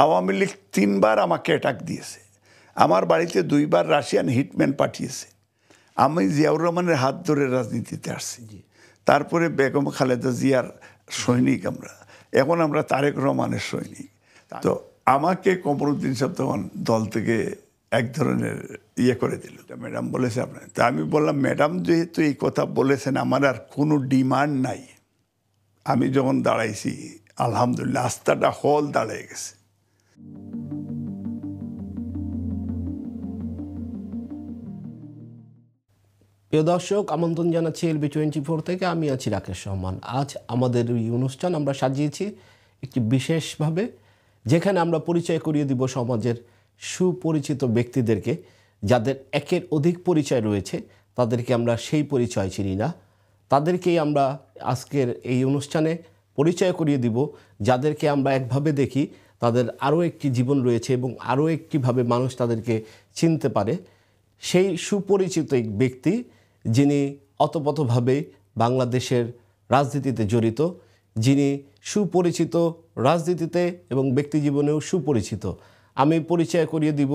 আওয়ামী লীগ 3 বার আমাকে অ্যাটাক দিয়েছে, আমার বাড়িতে 2 বার রাশিয়ান হিটম্যান পাঠিয়েছে। আমি জিয়াউর রহমানের হাত ধরে রাজনীতিতে আসছি, তারপরে বেগম খালেদা জিয়ার সৈনিক আমরা, এখন আমরা তারেক রহমানের সৈনিক। তো আমাকে কমরুদ্দিন সাহেব তখন দল থেকে এক ধরনের ইয়ে করে দিল, ম্যাডাম বলেছে আপনার। তা আমি বললাম, ম্যাডাম যেহেতু এই কথা বলেছেন, আমার আর কোনো ডিমান্ড নাই। আমি যখন দাঁড়াইছি, আলহামদুলিল্লাহ আস্থাটা হল দাঁড়িয়ে গেছে। প্রিয় দর্শক, আমন্ত্রণ জানাচ্ছি LB24 থেকে। আমি আছি রাকেশ রহমান। আজ আমাদের এই অনুষ্ঠান আমরা সাজিয়েছি একটি বিশেষভাবে, যেখানে আমরা পরিচয় করিয়ে দিব সমাজের সুপরিচিত ব্যক্তিদেরকে, যাদের একের অধিক পরিচয় রয়েছে, তাদেরকে আমরা সেই পরিচয় চিনি না। তাদেরকেই আমরা আজকের এই অনুষ্ঠানে পরিচয় করিয়ে দিব, যাদেরকে আমরা একভাবে দেখি, তাদের আরও একটি জীবন রয়েছে এবং আরও একটিভাবে মানুষ তাদেরকে চিনতে পারে। সেই সুপরিচিত এক ব্যক্তি, যিনি অতপ্রতভাবে বাংলাদেশের রাজনীতিতে জড়িত, যিনি সুপরিচিত রাজনীতিতে এবং ব্যক্তি জীবনেও সুপরিচিত। আমি পরিচয় করিয়ে দিব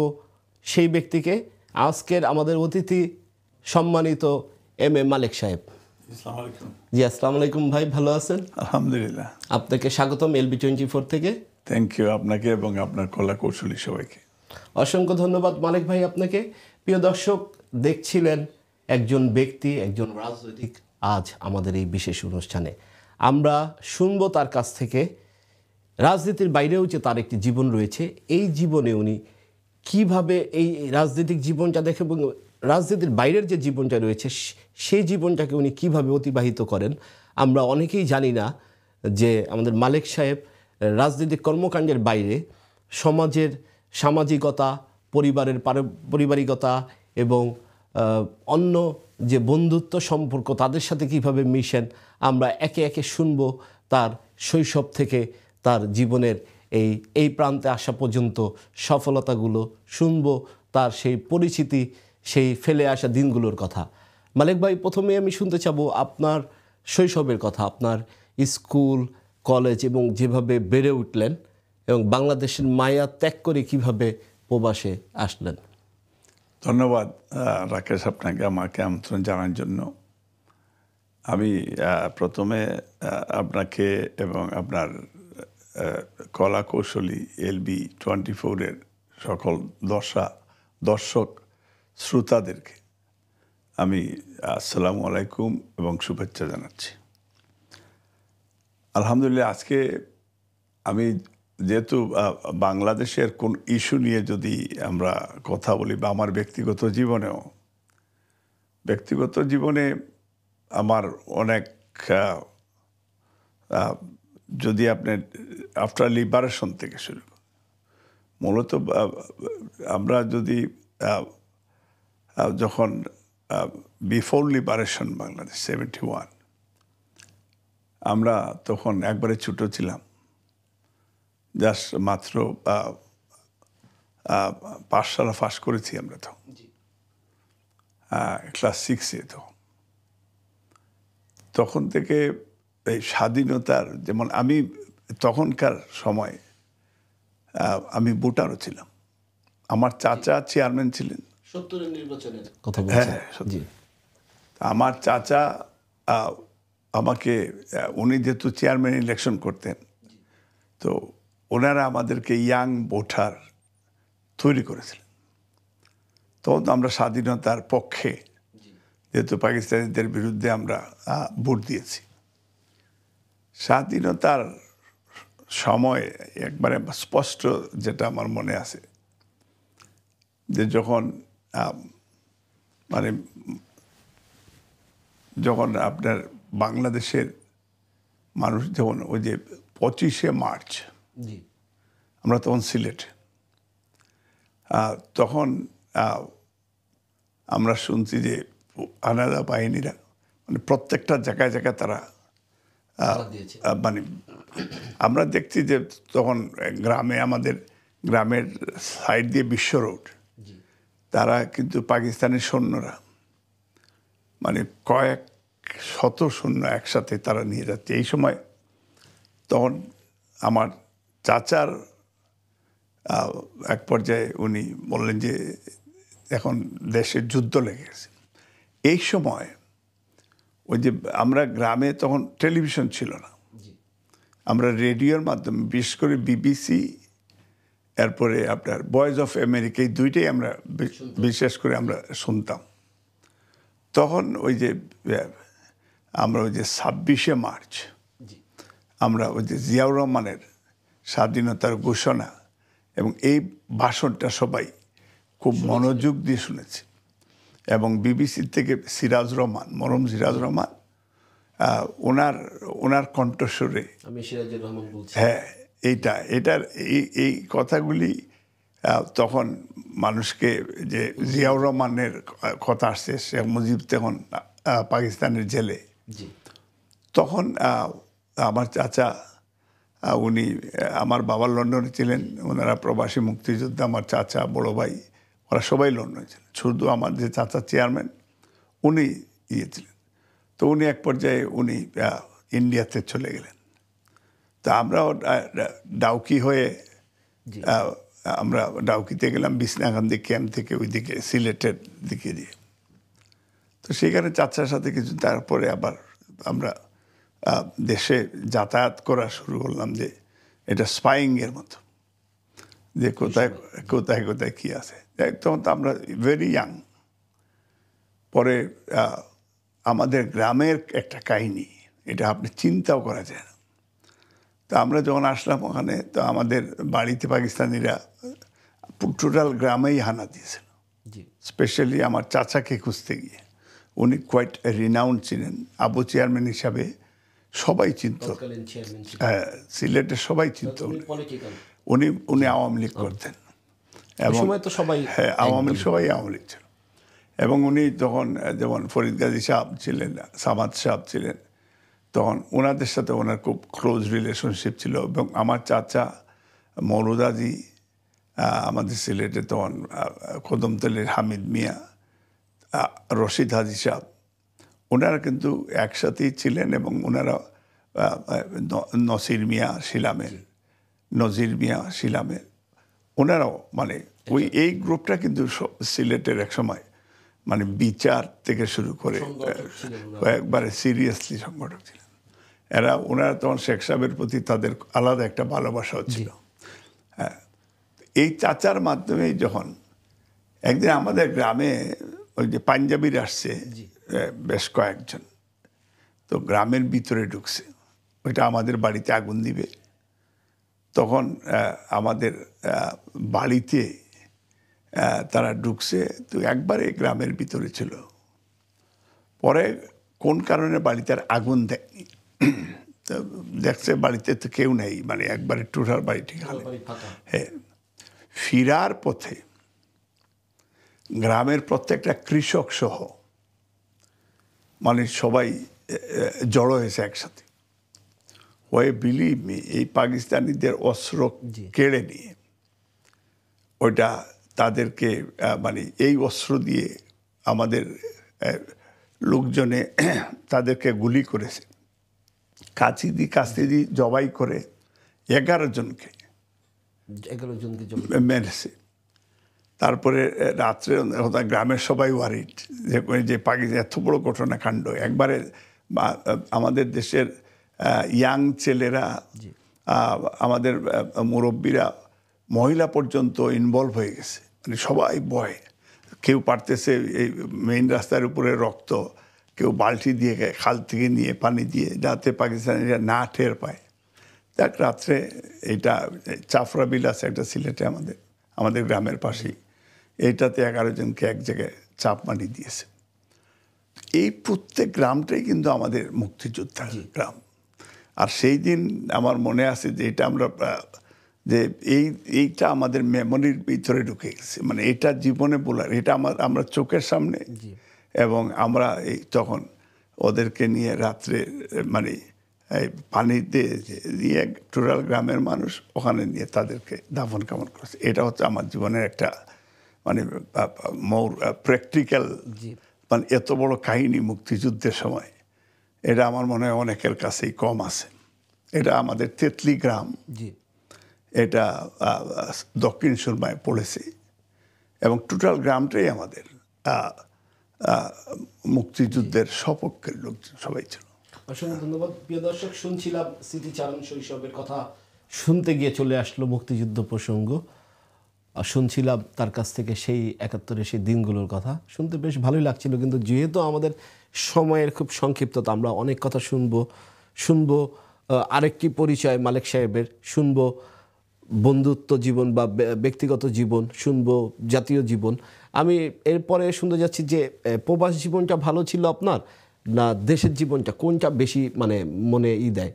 সেই ব্যক্তিকে। আজকের আমাদের অতিথি সম্মানিত M.A. মালেক সাহেব। জি, আসসালামু আলাইকুম ভাই, ভালো আছেন? আলহামদুলিল্লাহ। আপনাকে স্বাগতম LB24 থেকে। থ্যাংক ইউ আপনাকে এবং আপনার কলা কৌশলী সবাইকে। অসংখ্য ধন্যবাদ মালেক ভাই আপনাকে। প্রিয় দর্শক, দেখছিলেন একজন ব্যক্তি, একজন রাজনৈতিক আজ আমাদের এই বিশেষ অনুষ্ঠানে। আমরা শুনব তার কাছ থেকে রাজনীতির বাইরেও যে তার একটি জীবন রয়েছে, এই জীবনে উনি কিভাবে এই রাজনৈতিক জীবনটা দেখে এবং রাজনীতির বাইরের যে জীবনটা রয়েছে সেই জীবনটাকে উনি কিভাবে অতিবাহিত করেন। আমরা অনেকেই জানি না যে আমাদের মালেক সাহেব রাজনৈতিক কর্মকাণ্ডের বাইরে সমাজের সামাজিকতা, পরিবারের পারিবারিকতা এবং অন্য যে বন্ধুত্ব সম্পর্ক, তাদের সাথে কিভাবে মিশেন, আমরা একে একে শুনব তার শৈশব থেকে তার জীবনের এই প্রান্তে আসা পর্যন্ত সফলতাগুলো শুনব, তার সেই পরিচিতি, সেই ফেলে আসা দিনগুলোর কথা। মালেক ভাই, প্রথমে আমি শুনতে চাবো আপনার শৈশবের কথা, আপনার স্কুল, কলেজ এবং যেভাবে বেড়ে উঠলেন এবং বাংলাদেশের মায়া ত্যাগ করে কিভাবে প্রবাসে আসলেন। ধন্যবাদ রাকেশ আপনাকে আমাকে আমন্ত্রণ জানার জন্য। আমি প্রথমে আপনাকে এবং আপনার কলা কৌশলী LB24-এর সকল দর্শক শ্রোতাদেরকে আমি আসসালামু আলাইকুম এবং শুভেচ্ছা জানাচ্ছি। আলহামদুলিল্লাহ, আজকে আমি যেহেতু বাংলাদেশের কোন ইস্যু নিয়ে যদি আমরা কথা বলি, বা আমার ব্যক্তিগত জীবনে আমার অনেক, যদি আপনি আফটার লিবারেশন থেকে শুরু করেন, মূলত আমরা যদি যখন বিফোর লিবারেশন বাংলাদেশ 71, আমরা তখন একবারে ছোট ছিলাম, জাস্ট মাত্র পাঠশালা পাস করেছি আমরা তখন, ক্লাস 6-এ। তখন থেকে এই স্বাধীনতার, যেমন আমি তখনকার সময় আমি ভোটারও ছিলাম। আমার চাচা চেয়ারম্যান ছিলেন 70-এর নির্বাচনের কথা বলছেন। হ্যাঁ, আমার চাচা আমাকে, উনি যেহেতু চেয়ারম্যান ইলেকশন করতেন, তো ওনারা আমাদেরকে ইয়াং ভোটার তৈরি করেছিলেন। তখন আমরা স্বাধীনতার পক্ষে, যেহেতু পাকিস্তানিদের বিরুদ্ধে আমরা ভোট দিয়েছি। স্বাধীনতার সময় একবারে স্পষ্ট যেটা আমার মনে আছে, যে যখন আপনার বাংলাদেশের মানুষ যখন ওই যে 25শে মার্চ, আমরা তখন সিলেট, তখন আমরা শুনছি যে আলাদা বাহিনীরা প্রত্যেকটা জায়গায় জায়গায় তারা আমরা দেখছি যে তখন গ্রামে, আমাদের গ্রামের সাইড দিয়ে বিশ্ব রোড, তারা কিন্তু পাকিস্তানি সৈন্যরা কয়েক শত সৈন্য একসাথে তারা নিয়ে যাচ্ছে। এই সময় তখন আমার চাচার এক পর্যায়ে উনি বললেন যে এখন দেশের যুদ্ধ লেগে গেছে। এই সময় ওই যে আমরা গ্রামে তখন টেলিভিশন ছিল না, আমরা রেডিওর মাধ্যমে বিশেষ করে বিবিসি, এরপরে আপনার ভয়েস অফ আমেরিকা, এই দুইটাই আমরা বিশেষ করে আমরা শুনতাম। তখন ওই যে আমরা ওই যে 26শে মার্চ আমরা ওই যে জিয়াউর রহমানের স্বাধীনতার ঘোষণা এবং এই ভাষণটা সবাই খুব মনোযোগ দিয়ে শুনেছি। এবং বিবিসি থেকে সিরাজ রহমান, মরম সিরাজ রহমান, ওনার কণ্ঠস্বরে, আমি সিরাজুর রহমান বলছি, হ্যাঁ, এটার এই কথাগুলি তখন মানুষকে, যে জিয়াউর রহমানের কথা আসছে, শেখ মুজিব তখন পাকিস্তানের জেলে, তখন আমার চাচা, উনি, আমার বাবা লন্ডনে ছিলেন, ওনারা প্রবাসী মুক্তিযোদ্ধা, আমার চাচা, বড় ভাই, ওরা সবাই লন্ডনে ছিলেন, শুধু আমার যে চাচা চেয়ারম্যান উনি ছিলেন। তো উনি এক পর্যায়ে উনি ইন্ডিয়াতে চলে গেলেন। তা আমরাও ডাউকি হয়ে আমরা ডাউকিতে গেলাম, বিছনাকান্দি ক্যাম্প থেকে ওইদিকে সিলেটের দিকে দিয়ে। তো সেখানে চাচার সাথে কিছু, তারপরে আবার আমরা দেশে যাতায়াত করা শুরু করলাম, যে এটা স্পাইংয়ের মতো, যে কোথায় কোথায় কোথায় কী আছে। তখন তো আমরা ভেরি ইয়াং। পরে আমাদের গ্রামের একটা কাহিনী, এটা আপনি চিন্তাও করা যায় না। তো আমরা যখন আসলাম ওখানে, তো আমাদের বাড়িতে পাকিস্তানিরা টোটাল গ্রামেই হানা দিয়েছিল, স্পেশালি আমার চাচাকে খুঁজতে গিয়ে। উনি কোয়াইট রিনাউন্ড ছিলেন, আবু চেয়ারম্যান হিসাবে সবাই চিনত, সিলেটের সবাই চিনত। উনি আওয়ামী লীগ করতেন, এবং হ্যাঁ, আওয়ামী লীগ, সবাই আওয়ামী লীগ ছিল। এবং উনি তখন, যেমন ফরিদ গাজী সাহেব ছিলেন, সামাদ সাহেব ছিলেন, তখন ওনাদের সাথে ওনার খুব ক্লোজ রিলেশনশিপ ছিল। এবং আমার চাচা মৌলুদাজি, আমাদের সিলেটে তখন কদমতলীর হামিদ মিয়া, রশিদ হাজি সাহেব, ওনারা কিন্তু একসাথেই ছিলেন। এবং ওনারা নজির মিয়া শিলামের, ওনারাও, মানে ওই এই গ্রুপটা কিন্তু সিলেটের এক সময় মানে বিচার থেকে শুরু করে একবারে সিরিয়াসলি সংগঠক ছিলেন এরা। ওনারা তখন শেখ সাহেবের প্রতি তাদের আলাদা একটা ভালোবাসাও ছিল। হ্যাঁ, এই চাচার মাধ্যমেই যখন একদিন আমাদের গ্রামে ওই যে পাঞ্জাবির আসছে বেশ কয়েকজন, তো গ্রামের ভিতরে ঢুকছে, ওইটা আমাদের বাড়িতে আগুন দিবে। তখন আমাদের বাড়িতে তারা ঢুকছে, তো একবারে গ্রামের ভিতরে ছিল। পরে কোন কারণে বাড়িতে আর আগুন দেয়নি, দেখছে বাড়িতে তো কেউ নেই, মানে একবারে টোটাল বাড়িটি খালি। হ্যাঁ, ফিরার পথে গ্রামের প্রত্যেকটা কৃষক সহ মানে সবাই জড়ো হয়েছে একসাথে হয়ে, বিলিভ মি, এই পাকিস্তানিদের অস্ত্র কেড়ে নিয়ে ওইটা তাদেরকে, মানে এই অস্ত্র দিয়ে আমাদের লোকজনে তাদেরকে গুলি করেছে, কাছি দিয়ে জবাই করে 11 জনকে মেরেছে। তারপরে রাত্রে গ্রামের সবাই ওয়ারিড, যে পাকিস্তান এত বড় ঘটনাকাণ্ড একবারে, আমাদের দেশের ইয়াং ছেলেরা, আমাদের মুরব্বীরা, মহিলা পর্যন্ত ইনভলভ হয়ে গেছে, মানে সবাই ভয়। কেউ পারতেছে এই মেইন রাস্তার উপরে রক্ত, কেউ বালতি দিয়ে খাল থেকে নিয়ে পানি দিয়ে, যাতে পাকিস্তানিরা না টের পায়। দেখ রাত্রে এইটা চাফরা বিল আছে একটা সিলেটে আমাদের গ্রামের পাশেই, এইটাতে 11 জনকে এক জায়গায় চাপ মানি দিয়েছে। এই প্রত্যেক গ্রামটাই কিন্তু আমাদের মুক্তিযোদ্ধার গ্রাম। আর সেই দিন আমার মনে আছে যে এটা আমরা, যে এইটা আমাদের মেমোরির ভিতরে ঢুকে গেছে, মানে এটা জীবনে বলার, এটা আমরা চোখের সামনে। এবং আমরা তখন ওদেরকে নিয়ে রাত্রে, মানে পানি দিয়ে টোটাল গ্রামের মানুষ ওখানে নিয়ে তাদেরকে দাফন কামন করেছে। এটা হচ্ছে আমার জীবনের একটা মানে মোর প্র্যাকটিক্যাল, মানে এত বড় কাহিনী মুক্তিযুদ্ধের সময়, এটা আমার মনে হয় অনেকের কাছেই কম আছে। এটা আমাদের তেতলি গ্রাম, এটা দক্ষিণ সুরমায় পড়েছে এবং টোটাল গ্রামটাই আমাদের মুক্তিযুদ্ধের সপক্ষের লোকজন সবাই ছিল। অসংখ্য ধন্যবাদ। প্রিয় দর্শক, শুনছিলাম স্মৃতিচারণ শৈশবের কথা, শুনতে গিয়ে চলে আসলো মুক্তিযুদ্ধ প্রসঙ্গ। শুনছিলাম তার কাছ থেকে সেই 71-এর সেই দিনগুলোর কথা, শুনতে বেশ ভালোই লাগছিল। কিন্তু যেহেতু আমাদের সময়ের খুব সংক্ষিপ্ততা, আমরা অনেক কথা শুনবো আরেকটি পরিচয় মালেক সাহেবের, শুনবো বন্ধুত্ব জীবন বা ব্যক্তিগত জীবন, শুনবো জাতীয় জীবন। আমি এরপরে শুনতে যাচ্ছি যে প্রবাস জীবনটা ভালো ছিল আপনার না দেশের জীবনটা, কোনটা বেশি মানে মনে দেয়?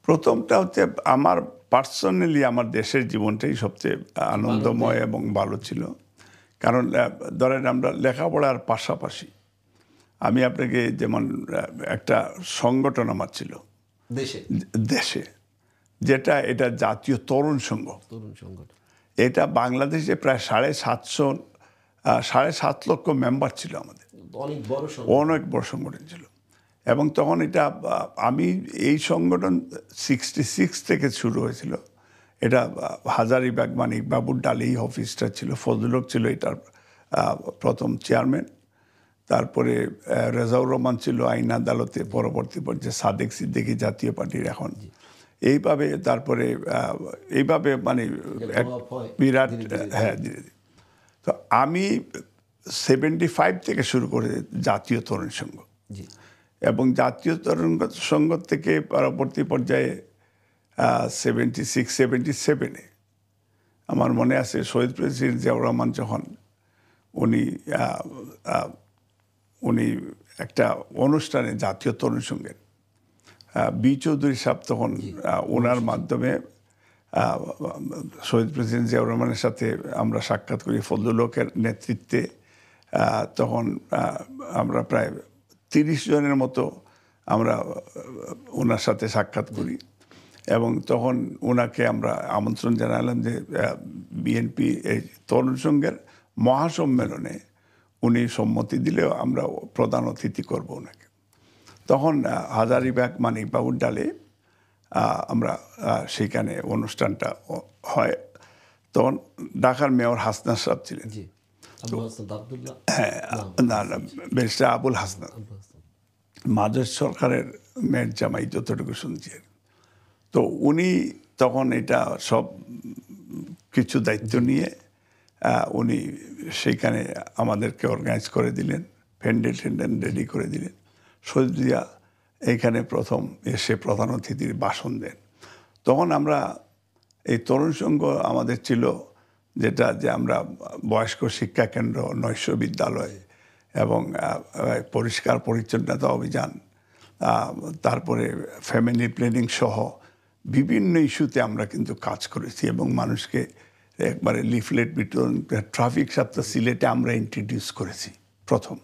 প্রথমটা হচ্ছে আমার পার্সোনালি আমার দেশের জীবনটাই সবচেয়ে আনন্দময় এবং ভালো ছিল। কারণ ধরেন আমরা লেখাপড়ার পাশাপাশি আমি আপনাকে যেমন একটা সংগঠন আমার ছিল দেশে, যেটা এটা জাতীয় তরুণ সংগঠন। এটা বাংলাদেশে প্রায় 7.5 লক্ষ মেম্বার ছিল আমাদের, অনেক বড় সংগঠন ছিল। এবং তখন এটা আমি এই সংগঠন 66 থেকে শুরু হয়েছিল। এটা হাজারীবাগ মানিক বাবুর ডালি অফিসটা ছিল, ফজলুল ছিল এটার প্রথম চেয়ারম্যান। তারপরে রেজাউর রহমান ছিল আইন আদালতে, পরবর্তী পর্যায়ে সাদেক সিদ্দিকী জাতীয় পার্টির এখন। এইভাবে তারপরে এইভাবে মানে বিরাট, হ্যাঁ ধীরে ধীরে। তো আমি 75 থেকে শুরু করে জাতীয় তরুণ সংঘ, এবং জাতীয় তরুণ সংঘ থেকে পরবর্তী পর্যায়ে 76-77-এ আমার মনে আছে শহীদ প্রেসিডেন্ট জিয়াউর রহমান যখন উনি একটা অনুষ্ঠানে জাতীয় তরুণ সংঘের বি চৌধুরী সাহেব তখন ওনার মাধ্যমে শহীদ প্রেসিডেন্ট জিয়াউর রহমানের সাথে আমরা সাক্ষাৎ করি ফজলুল হকের নেতৃত্বে। তখন আমরা প্রায় 30 জনের মতো আমরা ওনার সাথে সাক্ষাৎ করি, এবং তখন ওনাকে আমরা আমন্ত্রণ জানালাম যে বিএনপি এই তরুণ সংঘের মহাসম্মেলনে উনি সম্মতি দিলেও আমরা প্রধান অতিথি করব ওনাকে। তখন হাজারীবাগ মানিক বাবুর ডালে আমরা সেখানে অনুষ্ঠানটা হয়। তখন ঢাকার মেয়র হাসনাত সাহেব ছিলেন, হ্যাঁ না ব্যারিস্টার আবুল হাসনাত, মাদ্রাজ সরকারের মেয়ের জামাই যতটুকু শুনছি। তো উনি তখন এটা সব কিছু দায়িত্ব নিয়ে উনি সেইখানে আমাদেরকে অর্গানাইজ করে দিলেন, ফ্যান্ডেল রেডি করে দিলেন। শহীদ জিয়া এইখানে প্রথম এসে প্রধান অতিথির ভাষণ দেন। তখন আমরা এই তরুণ সংঘ আমাদের ছিল যেটা যে আমরা বয়স্ক শিক্ষা কেন্দ্র, নৈশ বিদ্যালয় এবং পরিষ্কার পরিচ্ছন্নতা অভিযান, তারপরে ফ্যামিলি প্ল্যানিং সহ বিভিন্ন ইস্যুতে আমরা কিন্তু কাজ করেছি, এবং মানুষকে একবারে লিফলেট বিতরণ, ট্রাফিক সপ্তাহ সিলেটে আমরা ইন্ট্রোডিউস করেছি প্রথম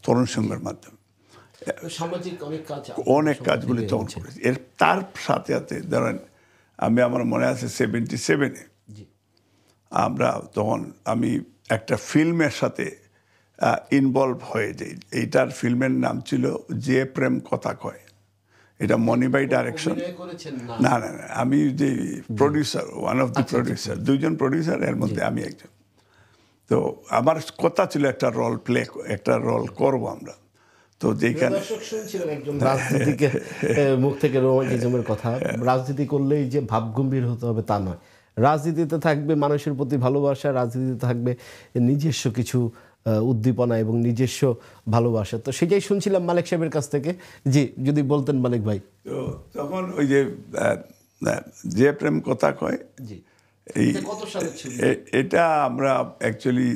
তরুণ সংঘের মাধ্যমে। সামাজিক অনেক কাজগুলি তখন করেছি। এর তার সাথে সাথে ধরেন আমার মনে আছে 77-এ আমরা তখন আমি একটা ফিল্মের সাথে ইনভলভ হয়ে যাই। এইটার ফিল্মের নাম ছিল যে প্রেম কথা কয়। এটা মনিবাই ডাইরেকশন। না না না, আমি যে producer, one of the producer, 2 জন প্রডিউসার, এর মধ্যে আমি একজন। তো আমার কথা ছিল একটা রোল করব আমরা। তো যেখানে একজন রাজনীতিকের মুখ থেকে রোমান্টিজমের কথা, রাজনীতি করলেই যে ভাবগম্ভীর হতে হবে তা নয়। রাজনীতিতে থাকবে মানুষের প্রতি ভালোবাসা, রাজনীতিতে থাকবে নিজস্ব কিছু উদ্দীপনা এবং নিজস্ব ভালোবাসা। তো সেটাই শুনছিলাম মালেক সাহেবের কাছ থেকে। জি, যদি বলতেন মালেক ভাই। তো তখন ওই যে প্রেম কথা কয়, এটা আমরা অ্যাকচুয়ালি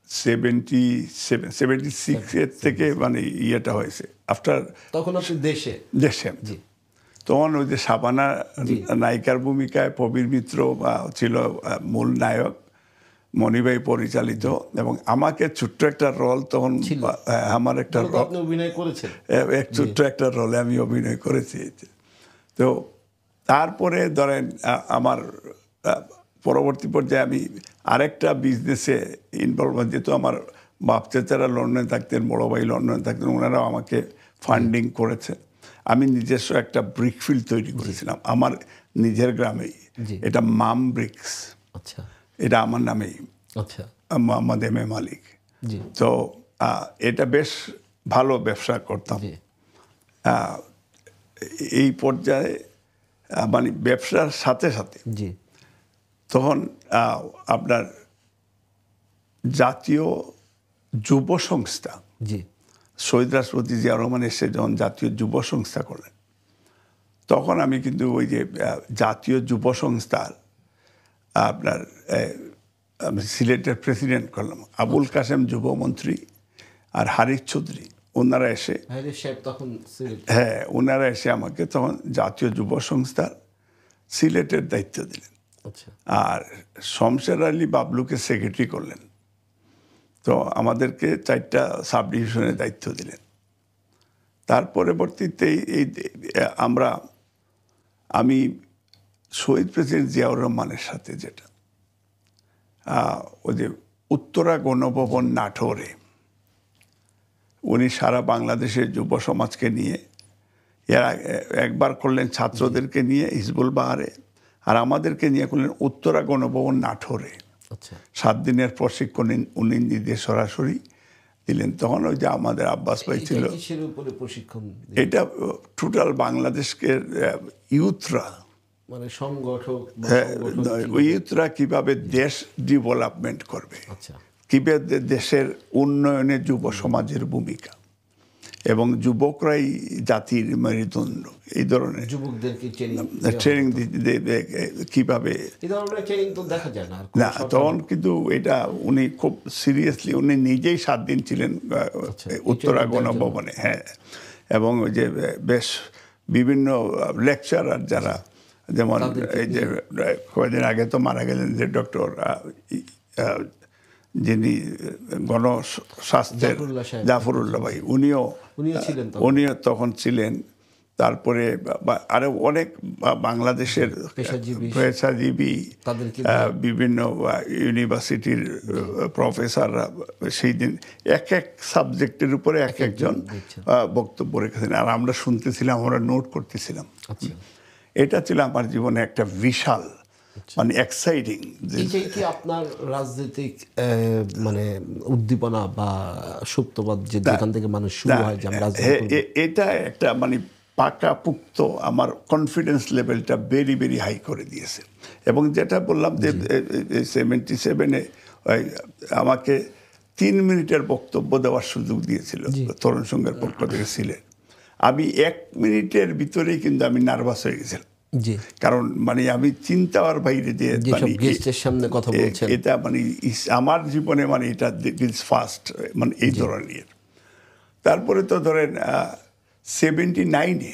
76 থেকে মানে ইয়েটা হয়েছে আফটার। তখন আপনি দেশে তখন ওই যে শাবানা নায়িকার ভূমিকায় প্রবীর মিত্র ছিল মূল নায়ক, মনিবাই পরিচালিত, এবং আমাকে ছোট্ট একটা রোল তখন, আমার একটা ছোট্ট একটা রোলে আমি অভিনয় করেছি। তো তারপরে ধরেন আমার পরবর্তী পর্যায়ে আমি আরেকটা বিজনেসে ইনভলভ, যেহেতু আমার বাপ চাচারা লন্ডনে থাকতেন, বড় ভাই লন্ডনে থাকতেন, ওনারাও আমাকে ফান্ডিং করেছে। আমি নিজস্ব একটা ব্রিকফিল্ড তৈরি করেছিলাম। আমার নিজের গ্রামেই। জি। এটা মাম ব্রিক্স, আচ্ছা এটা আমার নামেই, আচ্ছা মোহাম্মদ এম এ মালিক। জি তো এটা বেশ ভালো ব্যবসা করতাম। জি এই পর্যায়ে মানে ব্যবসার সাথে সাথে জি তখন আপনার জাতীয় যুব সংস্থা, জি শহীদ রাষ্ট্রপতি জিয়া রহমান এসে যখন জাতীয় যুব সংস্থা করলেন, তখন আমি কিন্তু ওই যে জাতীয় যুব সংস্থার আপনার আমি সিলেটের প্রেসিডেন্ট করলাম। আবুল কাসেম যুবমন্ত্রী আর হারিস চৌধুরী ওনারা এসে, তখন হ্যাঁ ওনারা এসে আমাকে তখন জাতীয় যুব সংস্থার সিলেটের দায়িত্ব দিলেন। আচ্ছা আর শমশের আলী বাবলুকে সেক্রেটারি করলেন। তো আমাদেরকে 4টা সাব ডিভিশনের দায়িত্ব দিলেন। তার পরবর্তীতে আমি শহীদ প্রেসিডেন্ট জিয়াউর রহমানের সাথে যেটা ওই যে উত্তরা গণভবন নাটোরে উনি সারা বাংলাদেশের যুব সমাজকে নিয়ে একবার করলেন ছাত্রদেরকে নিয়ে হিজবুল বাহারে, আর আমাদেরকে নিয়ে করলেন উত্তরা গণভবন নাটোরে। আচ্ছা 7 দিনের প্রশিক্ষণ উনি নিজে সরাসরি দিলেন। তখন ওই যে আমাদের আব্বাস ভাই ছিল, প্রশিক্ষণ এটা টোটাল বাংলাদেশকে ইউথরা, মানে সংগঠক ইউথরা কিভাবে দেশ ডেভেলপমেন্ট করবে, আচ্ছা কিভাবে দেশের উন্নয়নে যুব সমাজের ভূমিকা এবং যুবকরাই জাতির মেরুদণ্ড, এই ধরনের যুবকদেরকে ট্রেনিং দিতে কিভাবে এই ধরনের ট্রেনিং তো দেখা যায় না না। তখন কিন্তু এটা উনি খুব সিরিয়াসলি, উনি নিজেই 7 দিন ছিলেন উত্তরা গণভবনে। হ্যাঁ, এবং ওই যে বেশ বিভিন্ন লেকচারার যারা, যেমন এই যে কয়েকদিন আগে তো মারা গেলেন যে ডক্টর যিনি গণস্বাস্থ্যের জাফরুল্লাহ ভাই, উনিও তখন ছিলেন। তারপরে আরো অনেক বাংলাদেশের পেশাজীবী বিভিন্ন ইউনিভার্সিটির প্রফেসররা সেই দিন এক সাবজেক্টের উপরে একজন বক্তব্য রেখেছেন, আর আমরা শুনতেছিলাম, আমরা নোট করতেছিলাম। এটা ছিল আমার জীবনে একটা বিশাল মানে এক্সাইটিং। এটাই কি আপনার রাজনৈতিক মানে উদ্দীপনা বা সুপ্তবাদ যেখান থেকে মানুষ শুরু হয় যে আমরা এটা একটা মানে পাকাপুক্ত আমার কনফিডেন্স লেভেলটা ভেরি ভেরি হাই করে দিয়েছে। এবং যেটা বললাম যে 77-এ আমাকে 3 মিনিটের বক্তব্য দেওয়ার সুযোগ দিয়েছিল তরুণ সংঘের পক্ষ থেকে সিলেট। আমি 1 মিনিটের ভিতরেই কিন্তু আমি নার্ভাস হয়ে গেছিলাম, কারণ মানে আমি চিন্তার বাইরে যে সামনে কথা বলছেন, এটা মানে আমার জীবনে মানে এটা ফার্স্ট মানে এই ধরনের। তারপরে তো ধরেন 79-এ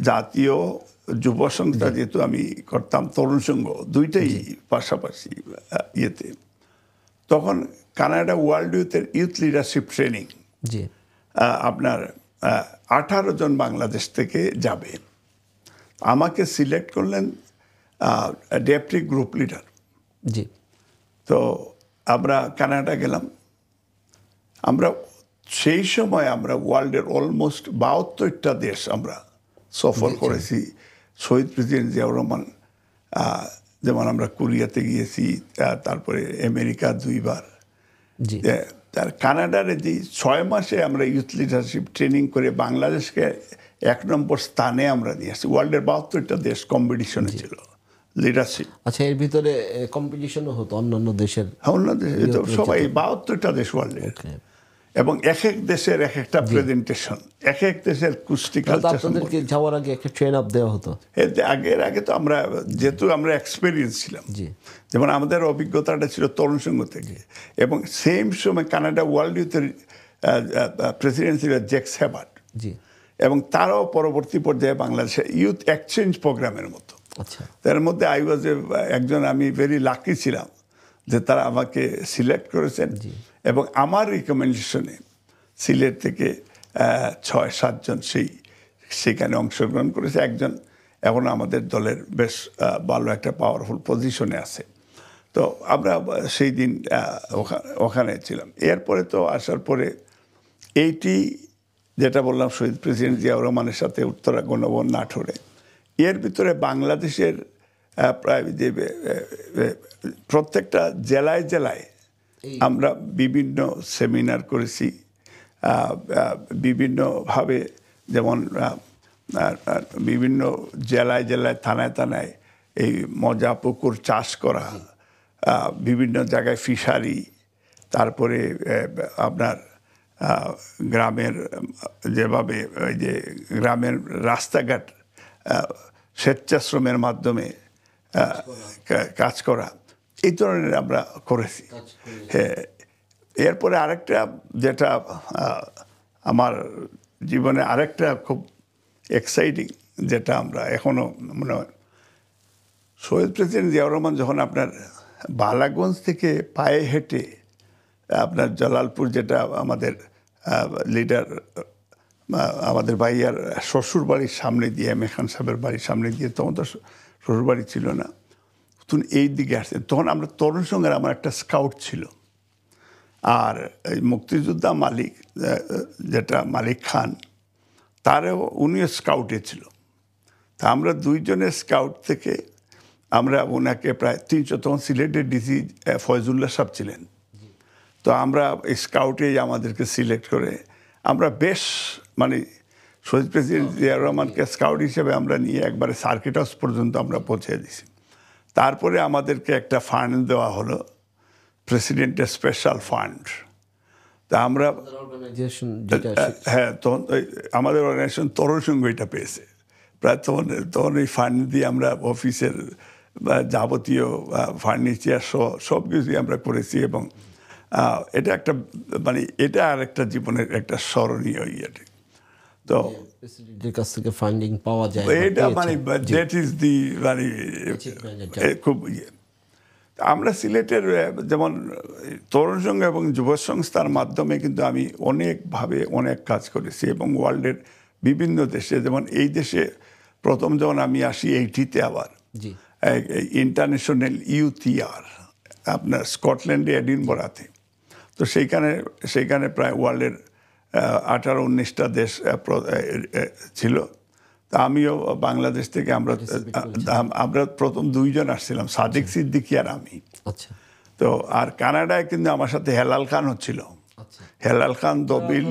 জাতীয় যুব সংস্থা যেহেতু আমি করতাম, তরুণ সংঘ দুইটাই পাশাপাশি ইয়েতে, তখন Canada world youth leadership training আপনার 18 জন বাংলাদেশ থেকে যাবে। আমাকে সিলেক্ট করলেন ডেপুটি গ্রুপ লিডার। তো আমরা কানাডা গেলাম। আমরা সেই সময় আমরা ওয়ার্ল্ডের অলমোস্ট 72টা দেশ আমরা সফর করেছি। শহীদ প্রেসিডেন্ট জিয়াউর রহমান, যেমন আমরা কোরিয়াতে গিয়েছি, তারপরে আমেরিকা 2 বার, তার কানাডার যে 6 মাসে আমরা ইউথ লিডারশিপ ট্রেনিং করে বাংলাদেশকে 1 নম্বর স্থানে আমরা নিয়ে আসি। ওয়ার্ল্ডের 72টা দেশ কম্পিটিশনে ছিল লিডারশিপ। আচ্ছা, এর ভিতরে কম্পিটিশনও হতো অন্যান্য দেশের, অন্য দেশে সবাই 72টা দেশ ওয়ার্ল্ডের, এবং এক এক দেশের এক একটা প্রেজেন্টেশন, এক এক দেশের কুস্তি কালচার। আপনাদেরকে যাওয়ার আগে একটা ট্রেন আপ দেওয়া হতো? আগে তো আমরা যেহেতু আমরা এক্সপেরিয়েন্স ছিলাম, যেমন আমাদের অভিজ্ঞতাটা ছিল তরুণ সংঘ থেকে, এবং সেম সময় কানাডা ওয়ার্ল্ড ইউথের প্রেসিডেন্ট ছিল জ্যাক সেবার্ট, এবং তারাও পরবর্তী পর্যায়ে বাংলাদেশে ইউথ এক্সচেঞ্জ প্রোগ্রামের মতো। তার মধ্যে আমি ভেরি লাকি ছিলাম যে তারা আমাকে সিলেক্ট করেছেন, এবং আমার রিকমেন্ডেশনে সিলেট থেকে 6-7 জন সেখানে অংশগ্রহণ করেছে। একজন এখন আমাদের দলের বেশ ভালো একটা পাওয়ারফুল পজিশনে আছে। তো আমরা সেই দিন ওখানে ছিলাম। এরপরে তো আসার পরে যেটা বললাম শহীদ প্রেসিডেন্ট জিয়াউর রহমানের সাথে উত্তরা গণভবন নাটোরে, এর ভিতরে বাংলাদেশের প্রায় যে প্রত্যেকটা জেলায় জেলায় আমরা বিভিন্ন সেমিনার করেছি, বিভিন্নভাবে, যেমন বিভিন্ন জেলায় জেলায় থানায় থানায় এই মজা পুকুর চাষ করা, বিভিন্ন জায়গায় ফিশারি, তারপরে আপনার গ্রামের যেভাবে ওই যে গ্রামের রাস্তাঘাট স্বেচ্ছাশ্রমের মাধ্যমে কাজ করা, এই ধরনের আমরা করেছি। হ্যাঁ, এরপরে আরেকটা যেটা আমার জীবনে আরেকটা খুব এক্সাইটিং, যেটা আমরা এখনও মনে হয়, শহীদ প্রেসিডেন্ট জিয়াউর রহমান যখন আপনার বালাগঞ্জ থেকে পায়ে হেঁটে আপনার জালালপুর, যেটা আমাদের লিডার আমাদের ভাইয়ার শ্বশুর বাড়ির সামনে দিয়ে, এম এ খান সাহেবের বাড়ির সামনে দিয়ে, তখন তো শ্বশুর বাড়ি ছিল না, তখন এই দিকে আসতেন, তখন আমরা তরুণ সঙ্গের আমার একটা স্কাউট ছিল, আর এই মুক্তিযোদ্ধা মালিক যেটা মালিক খান, তারও উনিও স্কাউটে ছিল। তা আমরা দুইজনের স্কাউট থেকে আমরা ওনাকে প্রায় 300, তখন সিলেটের ডিসি ফয়জুল্লাহ সাহেব ছিলেন, তো আমরা এই স্কাউটে আমাদেরকে সিলেক্ট করে আমরা বেশ মানে শহীদ প্রেসিডেন্ট জিয়াউর রহমানকে স্কাউট হিসেবে আমরা নিয়ে একবারে সার্কিট হাউস পর্যন্ত আমরা পৌঁছে দিছি। তারপরে আমাদেরকে একটা ফান্ড দেওয়া হলো, প্রেসিডেন্টের স্পেশাল ফান্ড। তা আমরা হ্যাঁ, তখন আমাদের অর্গানাইজেশন তরুণ সংঘ এটা পেয়েছে প্রায়, তখন এই ফান্ড দিয়ে আমরা অফিসের যাবতীয় ফার্নিচার সব কিছুই আমরা করেছি, এবং এটা একটা মানে এটা আর একটা জীবনের একটা স্মরণীয় ইয়েটি। তো প্রেসিডেন্টের কাছ থেকে ফান্ডিং পাওয়া যায়, এটা মানে দ্যাট ইজ দি মানে খুব ইয়ে। আমরা সিলেটের যেমন তরুণ সংঘ এবং যুব সংস্থার মাধ্যমে কিন্তু আমি অনেকভাবে অনেক কাজ করেছি, এবং ওয়ার্ল্ডের বিভিন্ন দেশে, যেমন এই দেশে প্রথম যখন আমি আসি 80-তে, আবার ইন্টারন্যাশনাল ইউথ ইয়ার আপনার স্কটল্যান্ডে এডিনবরাতে, তো সেইখানে প্রায় ওয়ার্ল্ডের 18-19টা দেশ ছিল। তা আমিও বাংলাদেশ থেকে আমরা প্রথম 2 জন আসছিলাম, সাদেক সিদ্দিকী আর আমি। তো আর কানাডায় কিন্তু আমার সাথে হেলাল খান হচ্ছিল, হেলাল খান দবিল।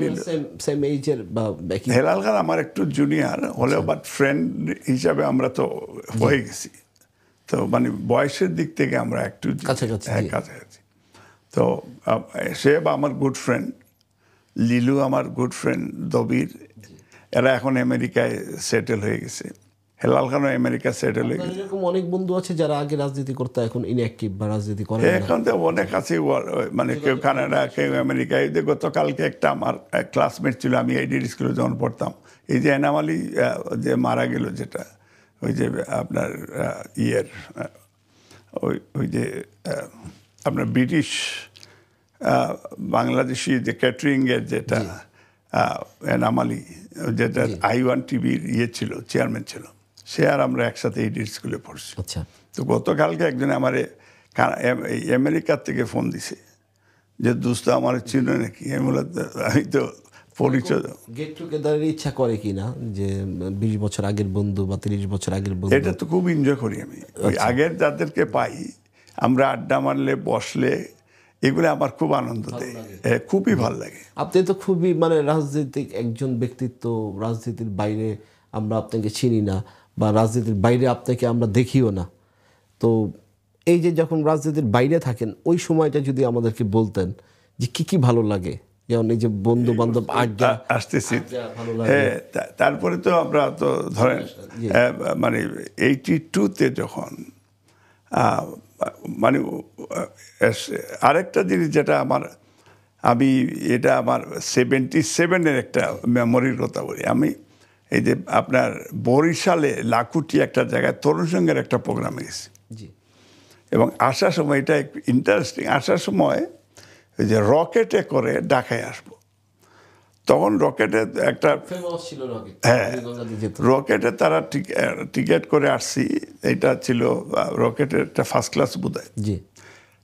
হেলাল খান আমার একটু জুনিয়র হলেও, বাট ফ্রেন্ড হিসাবে আমরা তো হয়ে গেছি, তো মানে বয়সের দিক থেকে আমরা একটু কাছাকাছি। তো সে আমার গুড ফ্রেন্ড, লিলু আমার গুড ফ্রেন্ড দবির, এরা এখন আমেরিকায় সেটেল হয়ে গেছে। হেলাল খানও আমেরিকা সেটেল হয়ে গেছে। এরকম অনেক বন্ধু আছে যারা আগে রাজনীতি করতে এখন ইনঅ্যাক্টিভ বা রাজনীতি করে না। এখন তো অনেক আছে, মানে কেউ কানাডা, কেউ আমেরিকা। এই যে গতকালকে একটা আমার ক্লাসমেট ছিল, আমি এইডির স্কুলে যখন পড়তাম, এই যে এনাম আলী যে মারা গেল, যেটা ওই যে আপনার ইয়ের ওই যে আপনার ব্রিটিশ বাংলাদেশি যে ক্যাটারিংয়ের যেটা এনাম আলী, যেটা I1 টিভির ইয়ে ছিল, চেয়ারম্যান ছিল, সে আর আমরা একসাথে এইডির স্কুলে পড়ছি। তো গতকালকে একজন আমারে আমেরিকার থেকে ফোন দিছে যে দোস্ত আমার চিনো নাকি। আমি তো পরিচয়, গেট টুগেদারের ইচ্ছা করে কি না, যে 20 বছর আগের বন্ধু বা 30 বছর আগের বন্ধু? এটা তো খুব এনজয় করি আমি। ওই আগের যাদেরকে পাই, আমরা আড্ডা মারলে, বসলে, এগুলো আমার খুব আনন্দ দেয়, খুবই ভালো লাগে। আপনি তো খুবই মানে রাজনৈতিক একজন ব্যক্তিত্ব, রাজনীতির বাইরে আমরা আপনাকে চিনি না, বা রাজনীতির বাইরে আপনাকে আমরা দেখিও না। তো এই যে যখন রাজনীতির বাইরে থাকেন, ওই সময়টা যদি আমাদেরকে বলতেন যে কি কি ভালো লাগে, যেমন এই যে বন্ধু বান্ধব আড্ডা আসতেছি। হ্যাঁ, তারপরে তো আমরা তো ধরেন মানে 82-তে যখন মানে আরেকটা জিনিস যেটা আমি এটা আমার 77-এর একটা মেমোরির কথা বলি। আমি এই যে আপনার বরিশালে লাকুটি একটা জায়গায় তরুণ সংঘের একটা প্রোগ্রামে গেছি, এবং আসার সময় এটা একটু ইন্টারেস্টিং। আসার সময় ওই যে রকেটে করে ঢাকায় আসবো, তখন রকেটে একটা হ্যাঁ, রকেটে তারা টিকিট করে আসছি, এটা ছিল রকেটের একটা ফার্স্ট ক্লাস বোধহয়।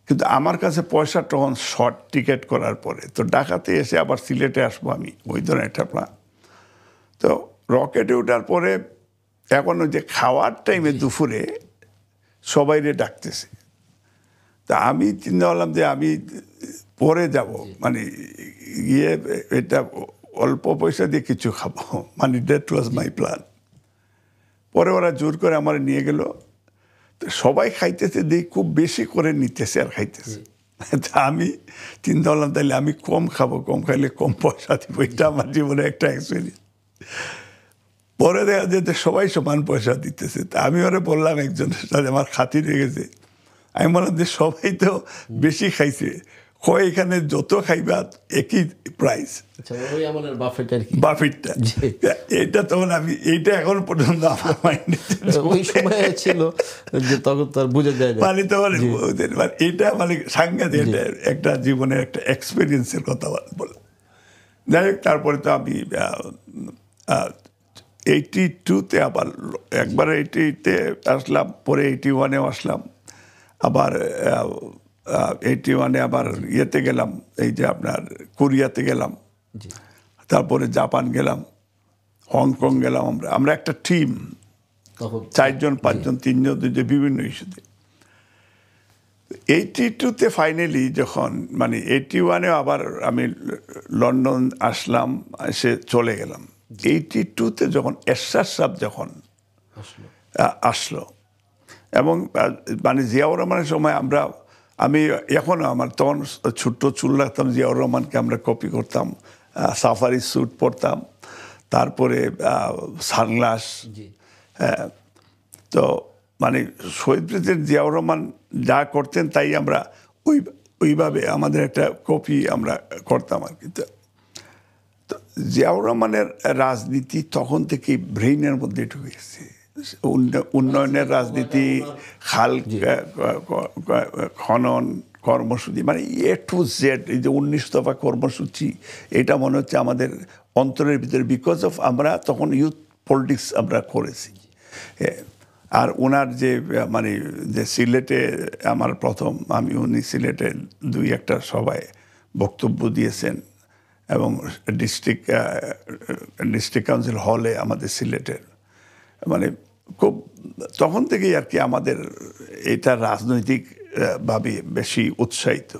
কিন্তু আমার কাছে পয়সা তখন শর্ট টিকিট করার পরে, তো ঢাকাতে এসে আবার সিলেটে আসবো আমি, ওই ধরনের একটা প্ল্যান। তো রকেটে ওঠার পরে এখন ওই যে খাওয়ার টাইমে দুপুরে সবাইরে ডাকতেছে। তা আমি চিন্তা করলাম যে আমি পরে যাব, মানে গিয়ে এটা অল্প পয়সা দিয়ে কিছু খাবো, মানে দ্যাট ওয়াজ মাই প্ল্যান। পরে ওরা জোর করে আমার নিয়ে গেল, তো সবাই খাইতেছে, দেখি খুব বেশি করে নিতেছে আর খাইতেছে। তা আমি চিন্তা করলাম তাহলে আমি কম খাবো, কম খাইলে কম পয়সা দিব, এটা আমার জীবনে একটা এক্সপিরিয়েন্স। পরে দেখা যায় যে সবাই সমান পয়সা দিতেছে। তা আমি ওরা বললাম, একজনের সাথে আমার খাতির হয়ে গেছে, আমি বললাম যে সবাই তো বেশি খাইছে, কয় এখানে যত খাইবা একই প্রাইস, বাফেটটা। এটা তখন আমি এইটা এখন পর্যন্ত আমার মাইন্ডে ওই সময় ছিল যে তখন তো আর বুঝে যায় না, মানে তো এটা মানে সাংঘাতিক একটা জীবনের একটা এক্সপিরিয়েন্সের কথা বলে। যাই হোক, তারপরে তো আমি 82-তে আবার একবার 80-তে আসলাম, পরে 81-এও আসলাম, আবার 81-এ আবার ইয়েতে গেলাম, এই যে আপনার কোরিয়াতে গেলাম, তারপরে জাপান গেলাম, হংকং গেলাম। আমরা একটা টিম, 4জন 5জন 3জন 2জন বিভিন্ন ইস্যুতে। 82-তে ফাইনালি যখন মানে 81-এও আবার আমি লন্ডন আসলাম, এসে চলে গেলাম। 82-তে যখন এরশাদ সাহেব যখন আসলো, এবং মানে জিয়াউর রহমানের সময় আমি এখনও আমার তখন ছোট্ট চুল রাখতাম, জিয়াউর রহমানকে আমরা কপি করতাম, সাফারি স্যুট পরতাম, তারপরে সানগ্লাস। হ্যাঁ, তো মানে শহীদ প্রেসিডেন্ট জিয়াউর রহমান যা করতেন তাই আমরা ওইভাবে আমাদের একটা কপি আমরা করতাম আর কি। তো জিয়াউর রহমানের রাজনীতি তখন থেকেই ব্রেইনের মধ্যে ঢুকে গেছে। উন্নয়নের রাজনীতি, খাল খনন কর্মসূচি, মানে A to Z, এই যে 19 দফা কর্মসূচি, এটা মনে হচ্ছে আমাদের অন্তরের ভিতরে, বিকজ অফ আমরা তখন ইউথ পলিটিক্স আমরা করেছি। আর ওনার যে মানে যে সিলেটে আমার প্রথম, উনি সিলেটে 2-1টা সভায় বক্তব্য দিয়েছেন, এবং ডিস্ট্রিক্ট কাউন্সিল হলে আমাদের সিলেটের, মানে খুব তখন থেকেই আর কি আমাদের এটা রাজনৈতিক ভাবে বেশি উৎসাহিত।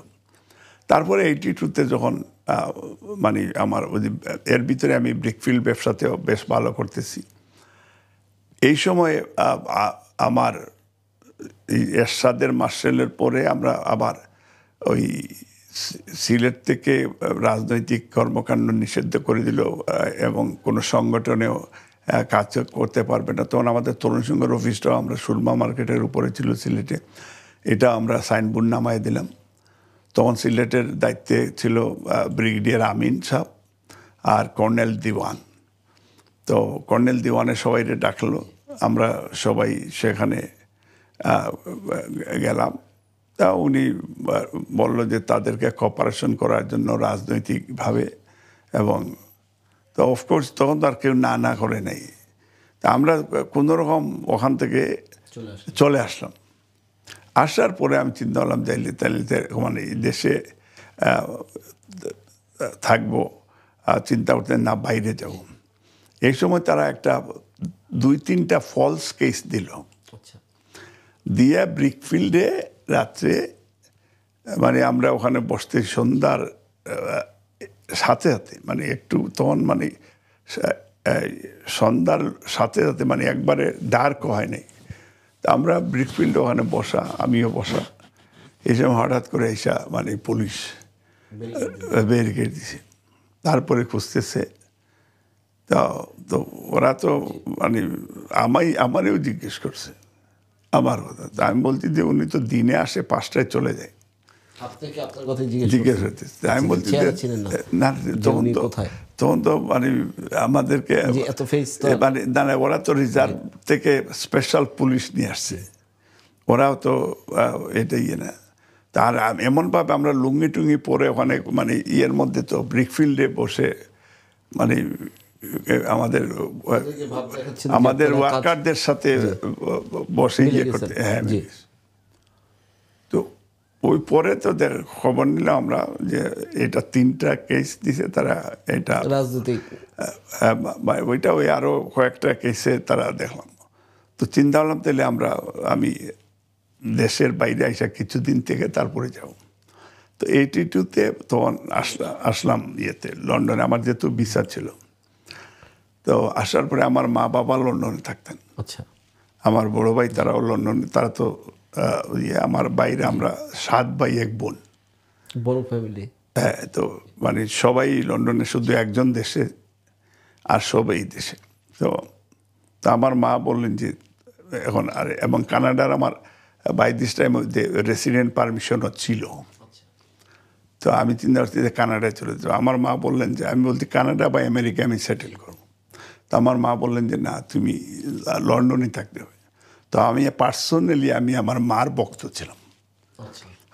তারপরে 82-তে যখন মানে আমার এর ভিতরে আমি ব্রিকফিল্ড ব্যবসাতেও বেশ ভালো করতেছি। এই সময় আমার এরশাদের মার্শালের পরে আমরা আবার ওই সিলেট থেকে রাজনৈতিক কর্মকাণ্ড নিষিদ্ধ করে দিল, এবং কোনো সংগঠনেও কাজ করতে পারবে না। তখন আমাদের তরুণ সংঘের অফিসটাও আমরা সুরমা মার্কেটের উপরে ছিল সিলেটে, এটা আমরা সাইনবোর্ড নামায় দিলাম। তখন সিলেটের দায়িত্বে ছিল ব্রিগেডিয়ার আমিন সাহেব আর কর্নেল দিওয়ান। তো কর্নেল দিওয়ানের সবাইকে ডাকলো, আমরা সবাই সেখানে গেলাম। তা উনি বলল যে তাদেরকে কোঅপারেশন করার জন্য রাজনৈতিকভাবে, এবং তো অফকোর্স তখন তো আর কেউ না করে নেই। তা আমরা কোনোরকম ওখান থেকে চলে আসলাম। আসার পরে আমি চিন্তা করলাম তাইলে মানে দেশে থাকবো, চিন্তা করতেন না বাইরে যাব। এই সময় তারা একটা 2-3টা ফলস কেস দিল, দিয়ে ব্রিকফিল্ডে রাত্রে, মানে আমরা ওখানে বসতে সন্ধ্যার সাথে সাথে, মানে একটু তখন মানে সন্ধ্যার সাথে সাথে মানে একবারে ডার্ক হয় নাই। তা আমরা ব্রিকফিল্ডে ওখানে বসা, আমিও বসা, এই সময় হঠাৎ করে এসা মানে পুলিশ ব্যারিকেড দিছে, তারপরে খুঁজতেছে। তো ওরা তো মানে আমারও জিজ্ঞেস করছে আমার কথা। তা আমি বলছি যে উনি তো দিনে আসে, 5টায় চলে যায়। জিজ্ঞেস করতেছে, আমি বলছি না, তখন তো মানে আমাদেরকে মানে না, ওরা তো রিজার্ভ থেকে স্পেশাল পুলিশ নিয়ে আসছে, ওরাও তো এটা ইয়ে না। তার এমনভাবে আমরা লুঙ্গি টুঙ্গি পরে ওখানে মানে ইয়ের মধ্যে তো ব্রিকফিল্ডে বসে মানে আমাদের ওয়ার্কারদের সাথে বসে ইয়ে করতে। হ্যাঁ, তো ওই পরে তো খবর নিলাম আমরা যে এটা 3টা কেস দিছে তারা, এটা রাজনৈতিক ওইটা ওই আরও কয়েকটা কেসে তারা দেখলাম। তো চিন্তা করলাম তাহলে আমি দেশের বাইরে আইসা কিছুদিন থেকে তারপরে যাব। তো 82-তে তখন আসলাম ইয়েতে লন্ডনে, আমার যেহেতু ভিসা ছিল। তো আসার পরে আমার মা বাবা লন্ডনে থাকতেন, আচ্ছা, আমার বড় ভাই তারাও লন্ডনে, তারা তো আমার বাইরে আমরা 7 ভাই 1 বোন, বড় ফ্যামিলি। হ্যাঁ। তো মানে সবাই লন্ডনে, শুধু একজন দেশে আর সবাই দেশে। তো আমার মা বললেন যে এখন আর, এবং কানাডার আমার বাই দিস টাইম রেসিডেন্ট পারমিশনও ছিল। তো আমি চিন্তা করছি যে কানাডায় চলে যাবো। আমার মা বললেন যে, আমি বলছি কানাডা বা আমেরিকা আমি সেটেল করবো। তো আমার মা বললেন যে না, তুমি লন্ডনে থাকতে হবে। তো আমি পার্সোনালি আমি আমার মার ভক্ত ছিলাম।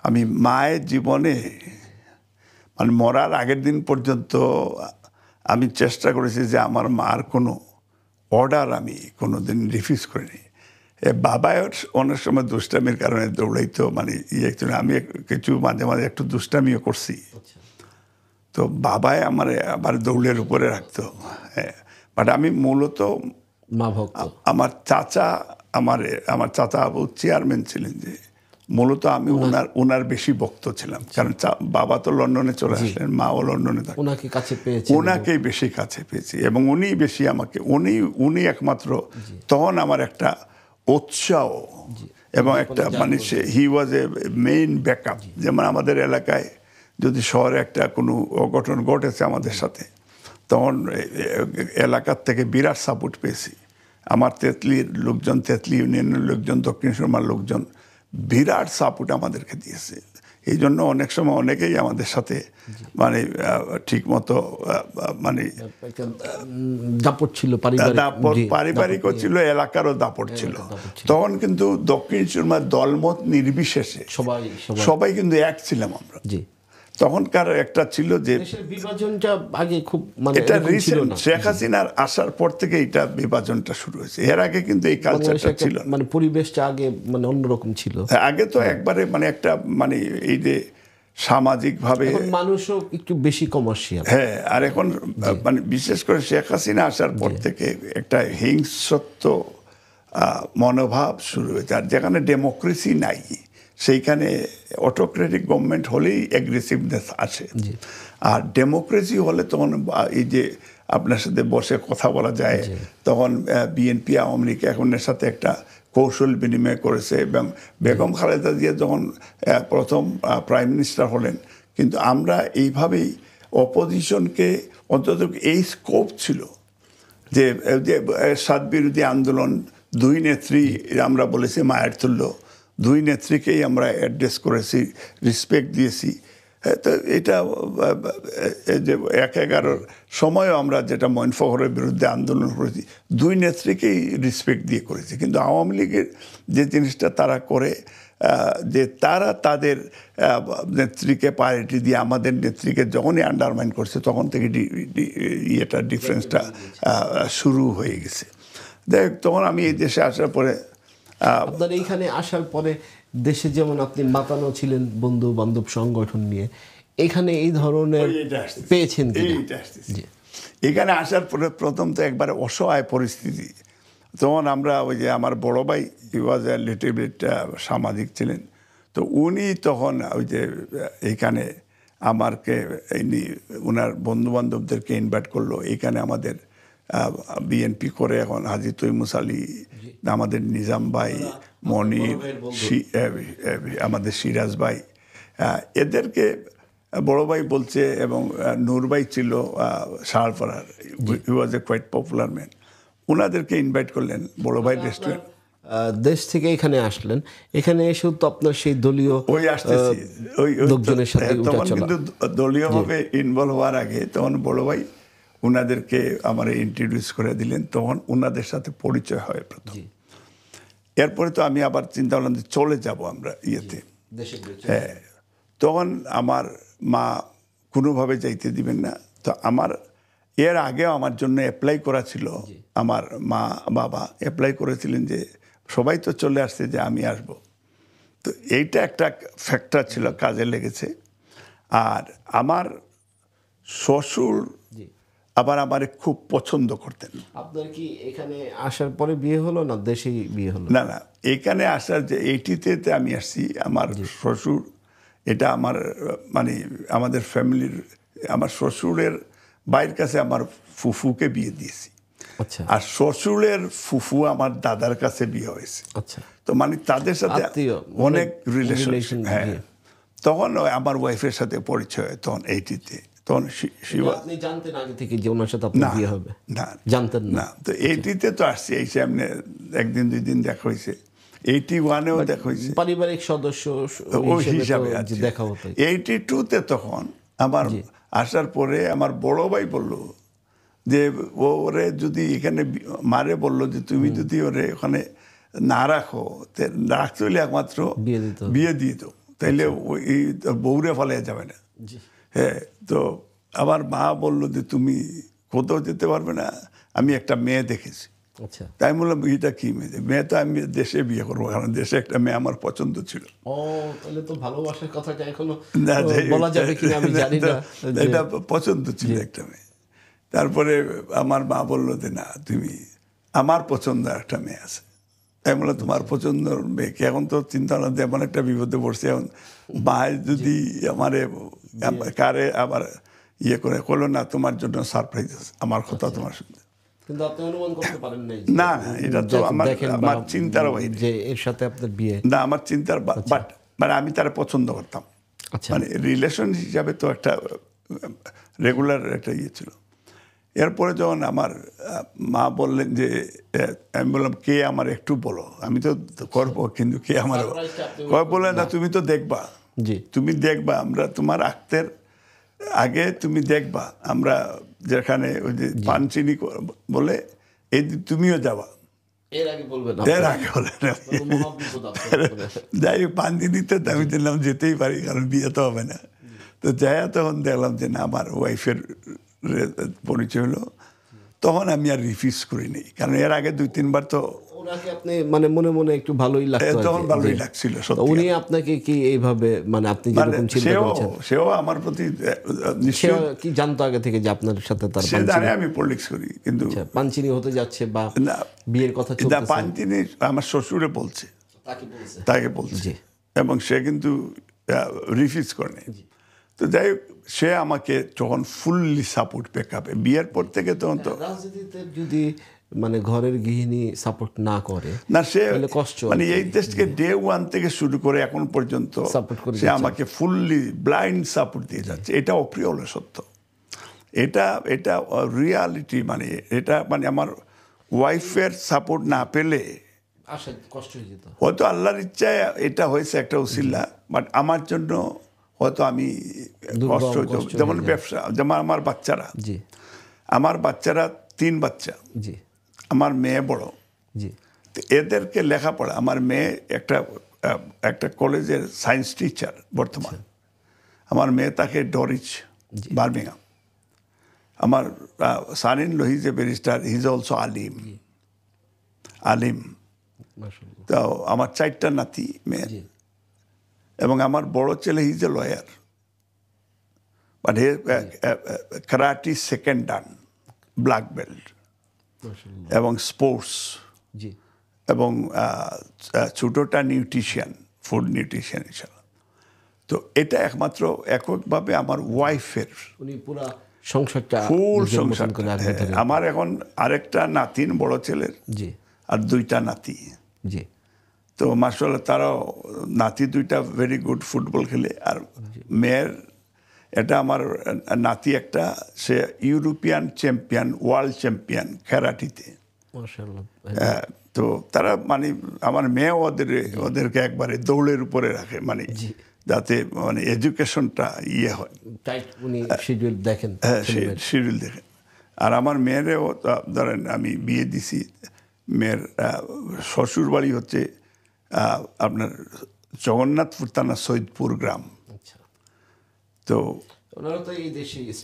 আমি মায়ের জীবনে মানে মরার আগের দিন পর্যন্ত আমি চেষ্টা করেছি যে আমার মার কোনো অর্ডার আমি কোনো দিন রিফিউজ করিনি। বাবা অনেক সময় দুষ্টামির কারণে দৌড়াইতো, মানে আমি কিছু মাঝে মাঝে একটু দুষ্টামিও করছি। তো বাবাই আবার দৌড়ের উপরে রাখতো। হ্যাঁ, বাট আমি মূলত মা ভক্ত। আমার চাচা আবু চেয়ারম্যান ছিলেন, যে মূলত আমি ওনার বেশি ভক্ত ছিলাম। কারণ বাবা তো লন্ডনে চলে আসলেন, মাও লন্ডনে থাকেন, ওনাকে কাছে পেয়েছি, ওনাকেই বেশি কাছে পেয়েছি এবং উনি বেশি আমাকে, উনি একমাত্র তখন আমার একটা উৎসাহ এবং একটা মানে হি ওয়াজ এ মেইন ব্যাকআপ। যেমন আমাদের এলাকায় যদি শহরে একটা কোনো অঘটন ঘটেছে আমাদের সাথে, তখন এলাকার থেকে বিরাট সাপোর্ট পেয়েছি। আমার তেতলির লোকজন, তেতলি ইউনিয়নের লোকজন, দক্ষিণ সুরমার লোকজন বিরাট সাপোর্ট আমাদেরকে দিয়েছে। এই জন্য অনেক সময় অনেকেই আমাদের সাথে মানে ঠিক মতো মানে দাপট ছিল, পারিবারিকও ছিল, এলাকারও দাপট ছিল। তখন কিন্তু দক্ষিণ সুরমার দলমত নির্বিশেষে সবাই কিন্তু এক ছিলাম আমরা। তখনকার একটা ছিল যে বিভাজনটা আগে খুব এটা রিসেন্ট শেখ হাসিনার আসার পর থেকে এটা বিভাজনটা শুরু হয়েছে। এর আগে কিন্তু এই কালচারটা ছিল, মানে পরিবেশটা আগে মানে অন্যরকম ছিল। আগে তো একবারে মানে একটা মানে এই যে সামাজিকভাবে মানুষও একটু বেশি কমার্শিয়াল। হ্যাঁ, আর এখন মানে বিশেষ করে শেখ হাসিনা আসার পর থেকে একটা হিংস্রত্ব মনোভাব শুরু হয়েছে। আর যেখানে ডেমোক্রেসি নাই, সেইখানে অটোক্রেটিক গভর্নমেন্ট হলেই অ্যাগ্রেসিভনেস আসে। আর ডেমোক্রেসি হলে তখন এই যে আপনার সাথে বসে কথা বলা যায়, তখন বিএনপি আওয়ামী লীগ এখনের সাথে একটা কৌশল বিনিময় করেছে। এবং বেগম খালেদা জিয়া যখন প্রথম প্রাইম মিনিস্টার হলেন, কিন্তু আমরা এইভাবেই অপোজিশনকে অন্তত এই স্কোপ ছিল যে সাত বিরোধী আন্দোলন, 2 নেত্রী আমরা বলেছি মায়ের তুল্য, 2 নেত্রীকেই আমরা অ্যাড্রেস করেছি, রেসপেক্ট দিয়েছি। তো এটা যে 1/11 সময়ও আমরা যেটা মঈন ফখরের বিরুদ্ধে আন্দোলন করেছি, 2 নেত্রীকেই রেসপেক্ট দিয়ে করেছি। কিন্তু আওয়ামী লীগের যে জিনিসটা তারা করে, যে তারা তাদের নেত্রীকে প্রায়োরিটি দিয়ে আমাদের নেত্রীকে যখনই আন্ডারমাইন করছে, তখন থেকে ডিফারেন্সটা শুরু হয়ে গেছে। দেখ, তখন আমি এই দেশে আসার পরে, আপনার এইখানে আসার পরে দেশে যেমন আপনি মাতানো ছিলেন বন্ধু বান্ধব সংগঠন নিয়ে, এখানে এই ধরনের পেয়েছেন এখানে আসার পরে প্রথম তো একবারে অসহায় পরিস্থিতি। তখন আমরা ওই যে আমার বড় ভাই হি ওয়াজ এ লিটল বিট সামাজিক ছিলেন, তো উনি তখন ওই যে এইখানে আমাকে ওনার বন্ধু বান্ধবদেরকে ইনভাইট করলো। এইখানে আমাদের বিএনপি করে এখন হাজী তৈমুস আলী, আমাদের নিজাম ভাই, মনির, আমাদের সিরাজ ভাই, এদেরকে বড় ভাই বলছে। এবং নূর ভাই ছিল শাহপাড়ার, হি ওয়াজ এ কোয়াইট পপুলার ম্যান। ওনাদেরকে ইনভাইট করলেন বড় ভাই রেস্টুরেন্ট। দেশ থেকে এখানে আসলেন, এখানে এসেও তো আপনার সেই দলীয় লোকজনের সাথে তখন কিন্তু দলীয়ভাবে ইনভলভ হওয়ার আগে তখন বড় ভাই ওনাদেরকে আমার ইন্ট্রোডিউস করে দিলেন। তখন ওনাদের সাথে পরিচয় হয় প্রথম। এরপরে তো আমি আবার চিন্তা করলাম যে চলে যাব আমরা ইয়েতে। হ্যাঁ, তখন আমার মা কোনোভাবে যাইতে দিবেন না। তো এর আগেও আমার জন্য অ্যাপ্লাই করা ছিল। আমার মা বাবা অ্যাপ্লাই করেছিলেন যে সবাই তো চলে আসছে, যে আমি আসব। তো এইটা একটা ফ্যাক্টর ছিল, কাজে লেগেছে। আর আমার শ্বশুর আবার আমারে খুব পছন্দ করতেন। আপনার কি এখানে আসার পরে বিয়ে হলো না দেশেই বিয়ে হলো? না, এখানে আসার যে 80-তে আমি আসছি, আমার শ্বশুর, এটা আমার মানে আমাদের ফ্যামিলির, আমার শ্বশুরের বাইরের কাছে আমার ফুফুকে বিয়ে দিয়েছি। আচ্ছা আর শ্বশুরের ফুফু আমার দাদার কাছে বিয়ে হয়েছে। আচ্ছা, তো মানে তাদের সাথে আত্মীয়, অনেক relation, রিলেশন। হ্যাঁ, জি। তখন আমার ওয়াইফের সাথে পরিচয় হয় তখন 80-তে। তখন আপনি জানতেন আগে থেকে যে ওনার সাথে আপনার বিয়ে হবে? না, জানতেন না? না। তো 80-তে তো আসছি, এই সামনে একদিন 2 দিন দেখা হয়েছে। 81-এও দেখা হয়েছে, পারিবারিক সদস্য ওই হিসেবে হিসাবে তো আছে। দেখা হতো। 82-তে তখন আমার আসার পরে আমার বড় ভাই বলল যে ওরে যদি এখানে মারে, বললো যে তুমি যদি ওরে ওখানে না রাখো, রাখতে হলে একমাত্র বিয়ে দিয়ে দাও, তাইলে ওই বউরে ফলে যাবে না। হ্যাঁ, তো আমার মা বললো যে তুমি কোথাও যেতে পারবে না, আমি একটা মেয়ে দেখেছি। আচ্ছা, তাই বললাম এটা কি মেয়ে? মেয়ে তো আমি দেশে বিয়ে করবো, কারণ দেশে একটা মেয়ে আমার পছন্দ ছিল। ও তাহলে তো ভালোবাসার কথাটা এখনো না, বলা যাবে কিনা আমি জানি না। এটা পছন্দ ছিল একটা মেয়ে। তারপরে আমার মা বললো যে না, তুমি, আমার পছন্দ একটা মেয়ে আছে। তাই বললো তোমার পছন্দের মেয়েকে, এখন তো চিন্তা না যে এমন একটা বিপদে পড়ছে, এখন মায়ের যদি আমারে কারে আবার ইয়ে করে করলো না, তোমার জন্য সারপ্রাইজ আছে, আমার কথা তোমার শুনতে। কিন্তু আপনি অনুমান করতে পারেন নাই না, এটা তো আমার চিন্তার বাইরে, যে এর সাথে আপনার বিয়ে। না, আমার চিন্তার, বাট মানে আমি তারা পছন্দ করতাম। আচ্ছা, মানে রিলেশন হিসাবে তো একটা রেগুলার একটা ইয়ে ছিল। এরপরে যখন আমার মা বললেন যে, আমি বললাম কে আমার একটু বলো, আমি তো করবো, কিন্তু কে আমার বললেন না, তুমি তো দেখবা, তুমি দেখবা, আমরা তোমার আক্তের আগে তুমি দেখবা, আমরা যেখানে ওই যে পান চিনি বলে, এই তুমিও যাবা, এর আগে বলবেন না। এর আগে বলে না। যাই হোক, পান চিনিতে আমি দিলাম যেতেই পারি, কারণ বিয়ে তো হবে না। তো যাই, তখন দেখলাম যে না, আমার ওয়াইফের পরিচয় হলো, তখন আমি আর রিফিউজ করিনি, কারণ এর আগে 2-3 বার তো ওনাকে আপনি মানে মনে মনে একটু ভালোই লাগতো, তখন ভালোই লাগছিল সত্যি। উনি আপনাকে কি এইভাবে মানে আপনি যেরকম চিন্তা করছেন, সেও আমার প্রতি নিশ্চয় কি জানতো আগে থেকে যে আপনার সাথে তার সে জানে আমি পলিটিক্স করি, কিন্তু পানচিনি হতে যাচ্ছে বা বিয়ের কথা চলছে, পানচিনি আমার শ্বশুরে বলছে, তাকে বলছে, এবং সে কিন্তু রিফিউজ করেনি। তো যাই হোক, সে আমাকে যখন ফুললি সাপোর্ট পেকাবে বিয়ের পর থেকে, তখন তো রাজনীতিতে যদি মানে ঘরের গৃহিণী সাপোর্ট না করে না, সে কষ্ট, মানে এই দেশকে ডে 1 থেকে শুরু করে এখন পর্যন্ত সে আমাকে ফুললি ব্লাইন্ড সাপোর্ট দিয়ে যাচ্ছে। এটা অপ্রিয় হলো সত্য, এটা রিয়ালিটি। মানে এটা মানে আমার ওয়াইফের সাপোর্ট না পেলে কষ্ট হয়ে যেত। হয়তো আল্লাহর ইচ্ছায় এটা হয়েছে একটা উসিলা, বাট আমার জন্য হয়তো আমি কষ্ট হইতো। যেমন ব্যবসা, যেমন আমার বাচ্চারা, আমার বাচ্চারা 3 বাচ্চা, আমার মেয়ে বড়, তো এদেরকে লেখাপড়া, আমার মেয়ে একটা কলেজের সায়েন্স টিচার বর্তমান, আমার মেয়ে তাকে ডরিচ বার্মিংহাম, আমার son in law, he's a barrister, he's also আলিম। তো আমার 4টা নাতি মেয়ে, এবং আমার বড় ছেলে he's a lawyer, but he karate second dan, black belt, এবং স্পোর্টস, এবং ছোটোটা নিউট্রিশিয়ান, ফুড নিউট্রিশিয়ান ইনশাল্লাহ। তো এটা একমাত্র এককভাবে আমার ওয়াইফের ফুল সংসার। আমার এখন আরেকটা নাতিন বড় ছেলের, আর 2টা নাতি। তো মাশাআল্লাহ, তারাও নাতি 2টা ভেরি গুড ফুটবল খেলে, আর মেয়ের এটা আমার নাতি একটা, সে ইউরোপিয়ান চ্যাম্পিয়ন, ওয়ার্ল্ড চ্যাম্পিয়ন ক্যারাটিতে। তো তারা মানে আমার মেয়ে ওদেরকে একবারে দৌড়ের উপরে রাখে, মানে যাতে মানে এডুকেশনটা ইয়ে হয়, শিডিউল দেখেন। আর আমার মেয়েরেও ধরেন আমি বিয়ে দিছি, মেয়ের শ্বশুর বাড়ি হচ্ছে আপনার জগন্নাথপুর থানা সৈয়দপুর গ্রাম। তো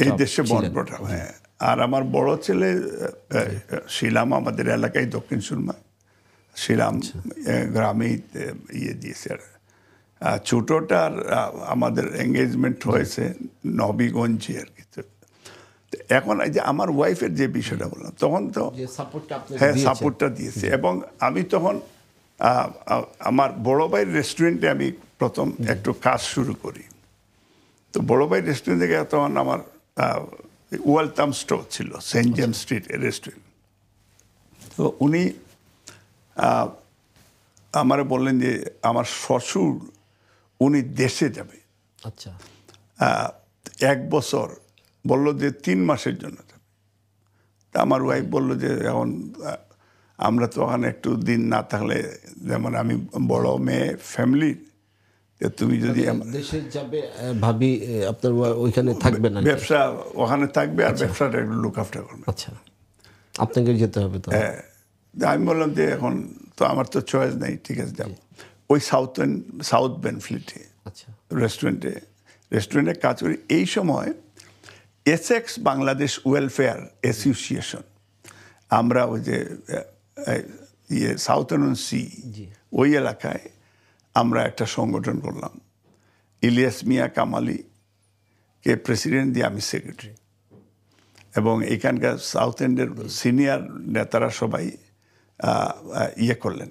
এই দেশে বনপ্রটা। হ্যাঁ, আর আমার বড় ছেলে শিলাম, আমাদের এলাকায় দক্ষিণ সুরমা শিলাম গ্রামেই ইয়ে দিয়েছে, ছোটোটার আমাদের এঙ্গেজমেন্ট হয়েছে নবীগঞ্জে আর কি। তো এখন এই যে আমার ওয়াইফের যে বিষয়টা বললাম, তখন তো হ্যাঁ সাপোর্টটা দিয়েছে। এবং আমি তখন আমার বড় ভাইয়ের রেস্টুরেন্টে আমি প্রথম একটু কাজ শুরু করি। তো বড় ভাইয়ের রেস্টুরেন্ট থেকে তখন আমার ওয়েলকাম স্টোর ছিল সেন্ট জেমস স্ট্রিট রেস্টুরেন্ট। তো উনি আমার বললেন যে আমার শ্বশুর উনি দেশে যাবে, আচ্ছা 1 বছর, বলল যে 3 মাসের জন্য যাবে। তা আমার ওয়াইফ বলল যে এখন আমরা তো ওখানে একটু দিন না থাকলে, যেমন আমি বড় মেয়ে ফ্যামিলির, তুমি যদি দেশে যাবে ভাবি আপনার ওইখানে থাকবে না, ব্যবসা ওখানে থাকবে আর ব্যবসাটা একটু লুক আফটার করবে। আচ্ছা আপনাকে যেতে হবে তো। হ্যাঁ, আমি বললাম যে এখন তো আমার তো চয়েস নেই, ঠিক আছে যাবো। ওই সাউথ বেনফ্লিটে আচ্ছা রেস্টুরেন্টে কাজ করি। এই সময় এসএক্স বাংলাদেশ ওয়েলফেয়ার অ্যাসোসিয়েশন, আমরা ওই যে সাউথার্ন সি ওই এলাকায় আমরা একটা সংগঠন করলাম। ইলিয়াস মিয়া কামালিকে প্রেসিডেন্ট দিয়ে আমি সেক্রেটারি, এবং এখানকার সাউথ এন্ডের সিনিয়র নেতারা সবাই করলেন।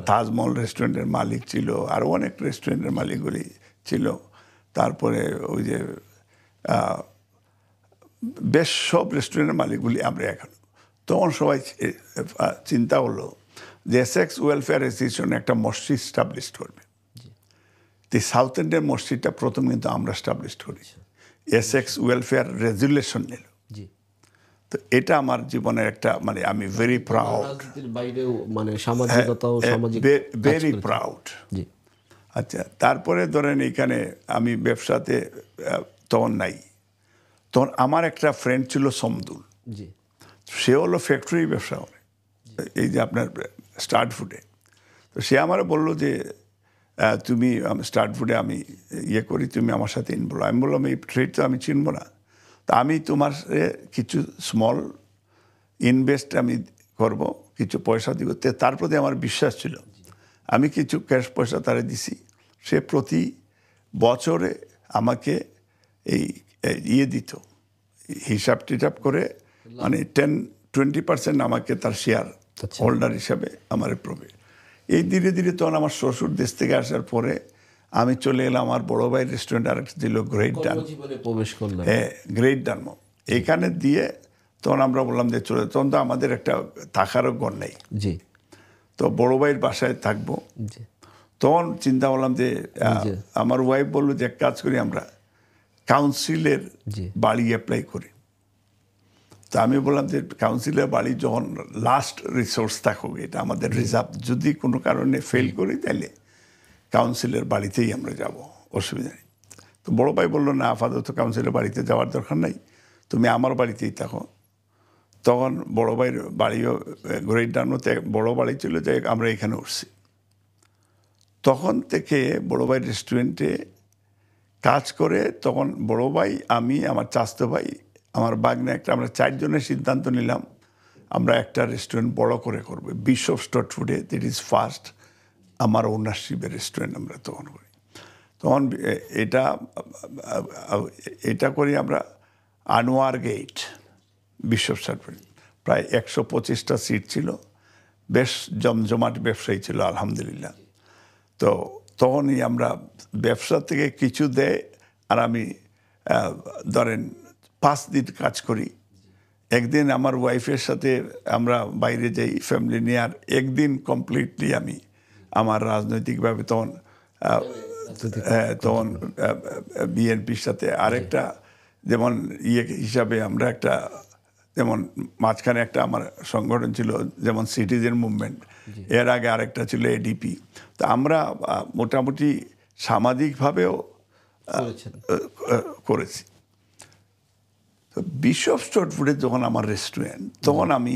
তাজমহল রেস্টুরেন্টের মালিক ছিল, আরও অনেক রেস্টুরেন্টের মালিকগুলি ছিল। তারপরে ওই যে বেশ সব রেস্টুরেন্টের মালিকগুলি আমরা এখন। তখন সবাই চিন্তা হলো যে এসএক্স ওয়েলফেয়ার অ্যাসোসিয়েশন একটা মসজিদ স্টাবলিশ করবে। তো সাউথ এন্ডের মসজিদটা প্রথম কিন্তু আমরা স্টাবলিশ করি, এসএক্স ওয়েলফেয়ার রেজুলেশন নিল। তো এটা আমার জীবনের একটা মানে আমি ভেরি প্রাউড, মানে সামাজিকতাও ভেরি প্রাউড। আচ্ছা, তারপরে ধরেন এখানে আমি ব্যবসাতে তখন নাই। তখন আমার একটা ফ্রেন্ড ছিল সমদুল, সে হলো ফ্যাক্টরি ব্যবসা করে, এই যে আপনার স্টার্ট ফুডে। তো সে আমার বললো যে তুমি স্টার্ট ফুডে আমি করি, তুমি আমার সাথে ইনভলভ। আমি বললাম এই ট্রেড তো আমি চিনবো না, তা আমি তোমার কিছু স্মল ইনভেস্ট আমি করব, কিছু পয়সা দিব। তার প্রতি আমার বিশ্বাস ছিল। আমি কিছু ক্যাশ পয়সা তারে দিছি। সে প্রতি বছরে আমাকে এই দিত, হিসাব টিসাব করে, মানে 10-20% আমাকে তার শেয়ার হোল্ডার হিসাবে আমার প্রবে। এই ধীরে ধীরে তখন আমার শ্বশুর দেশ থেকে আসার পরে আমি চলে এলাম আমার বড় ভাইয়ের রেস্টুরেন্ট আরেকটা ছিল গ্রেট ডান, হ্যাঁ গ্রেট ডানমো। এখানে দিয়ে তখন আমরা বললাম যে চলে, তখন তো আমাদের একটা থাকারও ঘর নেই, তো বড় ভাইয়ের বাসায় থাকবো। তখন চিন্তা করলাম যে আমার ওয়াইফ বললো যে এক কাজ করি, আমরা কাউন্সিলের বাড়ি অ্যাপ্লাই করি। তা আমি বললাম যে কাউন্সিলের বাড়ি যখন লাস্ট রিসোর্স থাকুক, এটা আমাদের রিজার্ভ, যদি কোনো কারণে ফেল করি তাহলে কাউন্সিলের বাড়িতেই আমরা যাব, অসুবিধা নেই। তো বড় ভাই বললো না, আপাতত কাউন্সিলের বাড়িতে যাওয়ার দরকার নেই, তুমি আমার বাড়িতেই থাকো। তখন বড় ভাইয়ের বাড়িও গ্রেট ডানমোতে বড় বাড়ি ছিল, যে আমরা এখানে উঠছি। তখন থেকে বড় ভাইয়ের রেস্টুরেন্টে কাজ করে, তখন বড় ভাই, আমি, আমার চাচতো ভাই, আমার বাগনা একটা, আমরা 4 জনের সিদ্ধান্ত নিলাম আমরা একটা রেস্টুরেন্ট বড় করে করবো, বিশপ স্ট্রিট ফুডে। দ্যাট ইজ ফার্স্ট আমার ওনারশিপের রেস্টুরেন্ট আমরা তখন করি। তখন এটা করি আমরা Anwar gate Bishop street food, প্রায় 125টা সিট ছিল, বেশ জমজমাট ব্যবসায়ী ছিল আলহামদুলিল্লাহ। তো তখনই আমরা ব্যবসা থেকে কিছু দেয়, আর আমি ধরেন 5 দিন কাজ করি। একদিন আমার ওয়াইফের সাথে আমরা বাইরে যাই ফ্যামিলি নিয়ে, আর একদিন কমপ্লিটলি আমি আমার রাজনৈতিকভাবে তখন বিএনপির সাথে আরেকটা যেমন হিসাবে আমরা একটা, যেমন মাঝখানে একটা আমার সংগঠন ছিল যেমন সিটিজেন মুভমেন্ট, এর আগে আরেকটা ছিল এডিপি। তো আমরা মোটামুটি সামাজিকভাবেও করেছি। তো বিশপ স্ট্রিট ফুডে যখন আমার রেস্টুরেন্ট, তখন আমি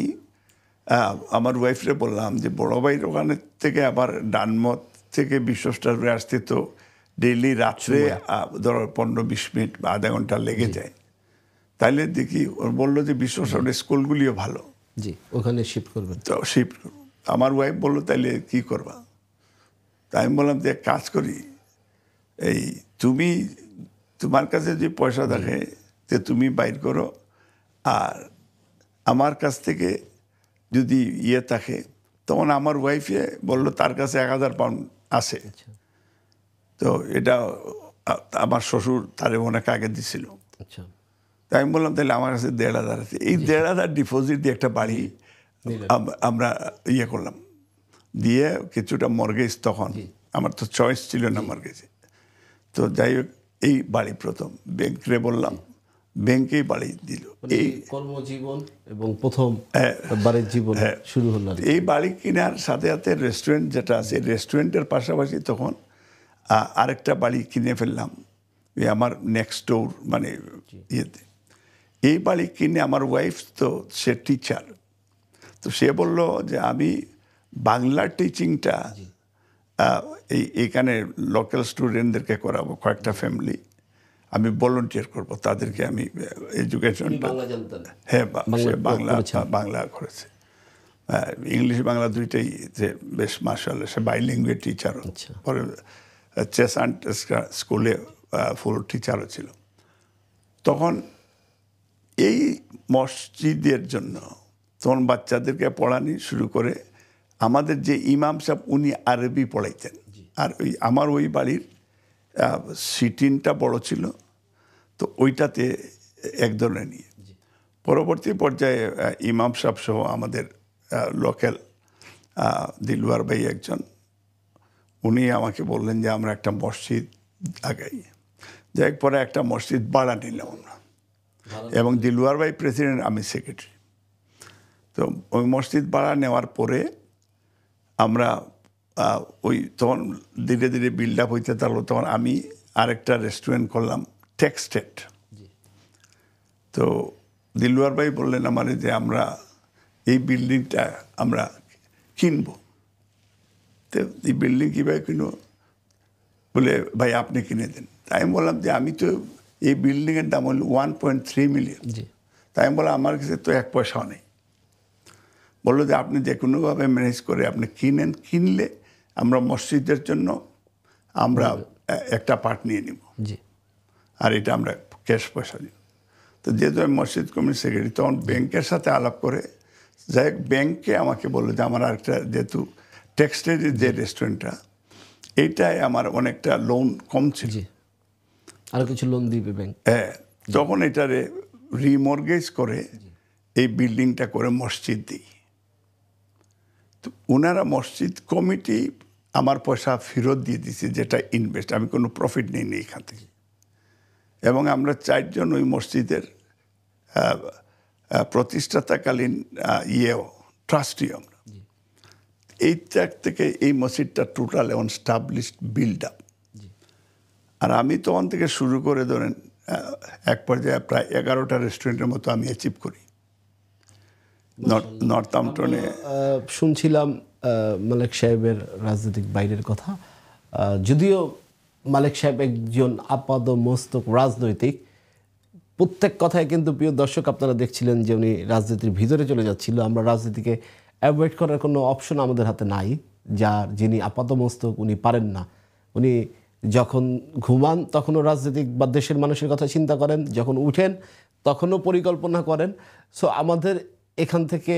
আমার ওয়াইফরে বললাম যে বড় ভাইয়ের ওখানে থেকে আবার ডানমত থেকে বিশপ স্ট্রিট ফুডে আসতে তো ডেইলি রাত্রে ধরো 15-20 মিনিট বা আধা ঘন্টা লেগে যায়, তাইলে দেখি ওর বললো যে বিশপ স্ট্রিট স্কুলগুলিও ভালো, ওখানে শিফট করবেন। তো শিফট আমার ওয়াইফ বললো তাইলে কী করবা? তাই আমি বললাম যে কাজ করি, এই তোমার কাছে যে পয়সা থাকে যে তুমি বাইর করো, আর আমার কাছ থেকে যদি ইয়ে থাকে, তখন আমার ওয়াইফে বললো তার কাছে 1000 পাউন্ড আছে। তো এটা আমার শ্বশুর তারে অনেক আগে দিছিল। আচ্ছা, তাই আমি বললাম তাহলে আমার কাছে 1500 আছে, এই 1500 ডিপোজিট দিয়ে একটা বাড়ি আমরা ইয়ে করলাম, দিয়ে কিছুটা মর্গেজ, তখন আমার তো চয়েস ছিল না মর্গেজে। তো যাই হোক, এই বাড়ি প্রথম ব্যাংকে বললাম, ব্যাংকেই বাড়ি দিল। এই কর্মজীবন এবং প্রথম বাড়ির জীবন শুরু হলো। এই বাড়ি কেনার সাথে সাথে রেস্টুরেন্ট যেটা আছে, রেস্টুরেন্টের পাশাপাশি তখন আরেকটা বাড়ি কিনে ফেললাম আমার নেক্সট ডোর, মানে ইয়েতে। এই বাড়ি কিনে আমার ওয়াইফ তো সে টিচার, তো সে বলল যে আমি বাংলা টিচিংটা এইখানে লোকাল স্টুডেন্টদেরকে করাবো, কয়েকটা ফ্যামিলি আমি ভলান্টিয়ার করব, তাদেরকে আমি এডুকেশন। হ্যাঁ, সে বাংলা করেছে, ইংলিশ বাংলা দুইটাই, যে বেশ মাশাআল্লাহ, সে বাইলিঙ্গুয়াল টিচারও, পরে চেসান্ট স্কুলে ফুল টিচারও ছিল। তখন এই মসজিদের জন্য তখন বাচ্চাদেরকে পড়ানি শুরু করে, আমাদের যে ইমাম সাহেব উনি আরবি পড়াইতেন, আর আমার ওই বাড়ির সিটিনটা বড় ছিল, তো ওইটাতে এক ধরনের নিয়ে পরবর্তী পর্যায়ে ইমাম সাহেব সহ আমাদের লোকাল দিলওয়ার ভাই একজন, উনি আমাকে বললেন যে আমরা একটা মসজিদ আগাই। যাই পরে একটা মসজিদ ভাড়া নিলাম আমরা, এবং দিলওয়ার ভাই প্রেসিডেন্ট, আমি সেক্রেটারি। তো ওই মসজিদ ভাড়া নেওয়ার পরে আমরা ওই তখন ধীরে ধীরে বিল্ড আপ হইতে থাকলো। তখন আমি আরেকটা রেস্টুরেন্ট করলাম, টেক্সটেড। তো দিলওয়ার ভাই বললেন আমার যে আমরা এই বিল্ডিংটা আমরা কিনব। তো এই বিল্ডিং কীভাবে কিনবো বলে, ভাই আপনি কিনে দেন। তাই আমি বললাম যে আমি তো এই বিল্ডিংয়ের দাম হল 1.3 মিলিয়ন। তাই আমি বললাম আমার কাছে তো 1 পয়সাও নেই। বললো যে আপনি যে কোনোভাবে ম্যানেজ করে আপনি কিনেন, কিনলে আমরা মসজিদের জন্য আমরা একটা পার্ট নিয়ে নিব, আর এটা আমরা ক্যাশ পয়সা দিব। তো যেহেতু আমি মসজিদ কমিটির সেক্রেটারি, তখন ব্যাংকের সাথে আলাপ করে, যাই হোক ব্যাংকে আমাকে বললো যে আমার আরেকটা, যেহেতু টেক্সটাইলের যে রেস্টুরেন্টটা, এইটাই আমার অনেকটা লোন কম ছিল, আরও কিছু লোন দিবে ব্যাংক। হ্যাঁ, তখন এটারে রিমর্গেজ করে এই বিল্ডিংটা করে মসজিদ দিই। তো ওনারা মসজিদ কমিটি আমার পয়সা ফেরত দিয়ে দিয়েছে, যেটা ইনভেস্ট, আমি কোনো প্রফিট নিই নি এখান থেকে। এবং আমরা 4 জন ওই মসজিদের প্রতিষ্ঠাতাকালীন ট্রাস্টিও আমরা। এই থেকে এই মসজিদটা টোটাল এখন স্টাবলিশড, বিল্ড আপ। আর আমি তখন থেকে শুরু করে ধরেন এক পর্যায়ে প্রায় 11টা রেস্টুরেন্টের মতো আমি অ্যাচিভ করি নর্থহ্যাম্পটনে। শুনছিলাম মালেক সাহেবের রাজনৈতিক বাইরের কথা, যদিও মালেক সাহেব একজন আপাদমস্তক রাজনৈতিক, প্রত্যেক কথায় কিন্তু প্রিয় দর্শক আপনারা দেখছিলেন যে উনি রাজনীতির ভিতরে চলে যাচ্ছিল। আমরা রাজনীতিকে অ্যাভয়েড করার কোনো অপশন আমাদের হাতে নাই। যিনি আপাদমস্তক উনি পারেন না, উনি যখন ঘুমান তখনও রাজনৈতিক বা দেশের মানুষের কথা চিন্তা করেন, যখন উঠেন তখনও পরিকল্পনা করেন। সো আমাদের এখান থেকে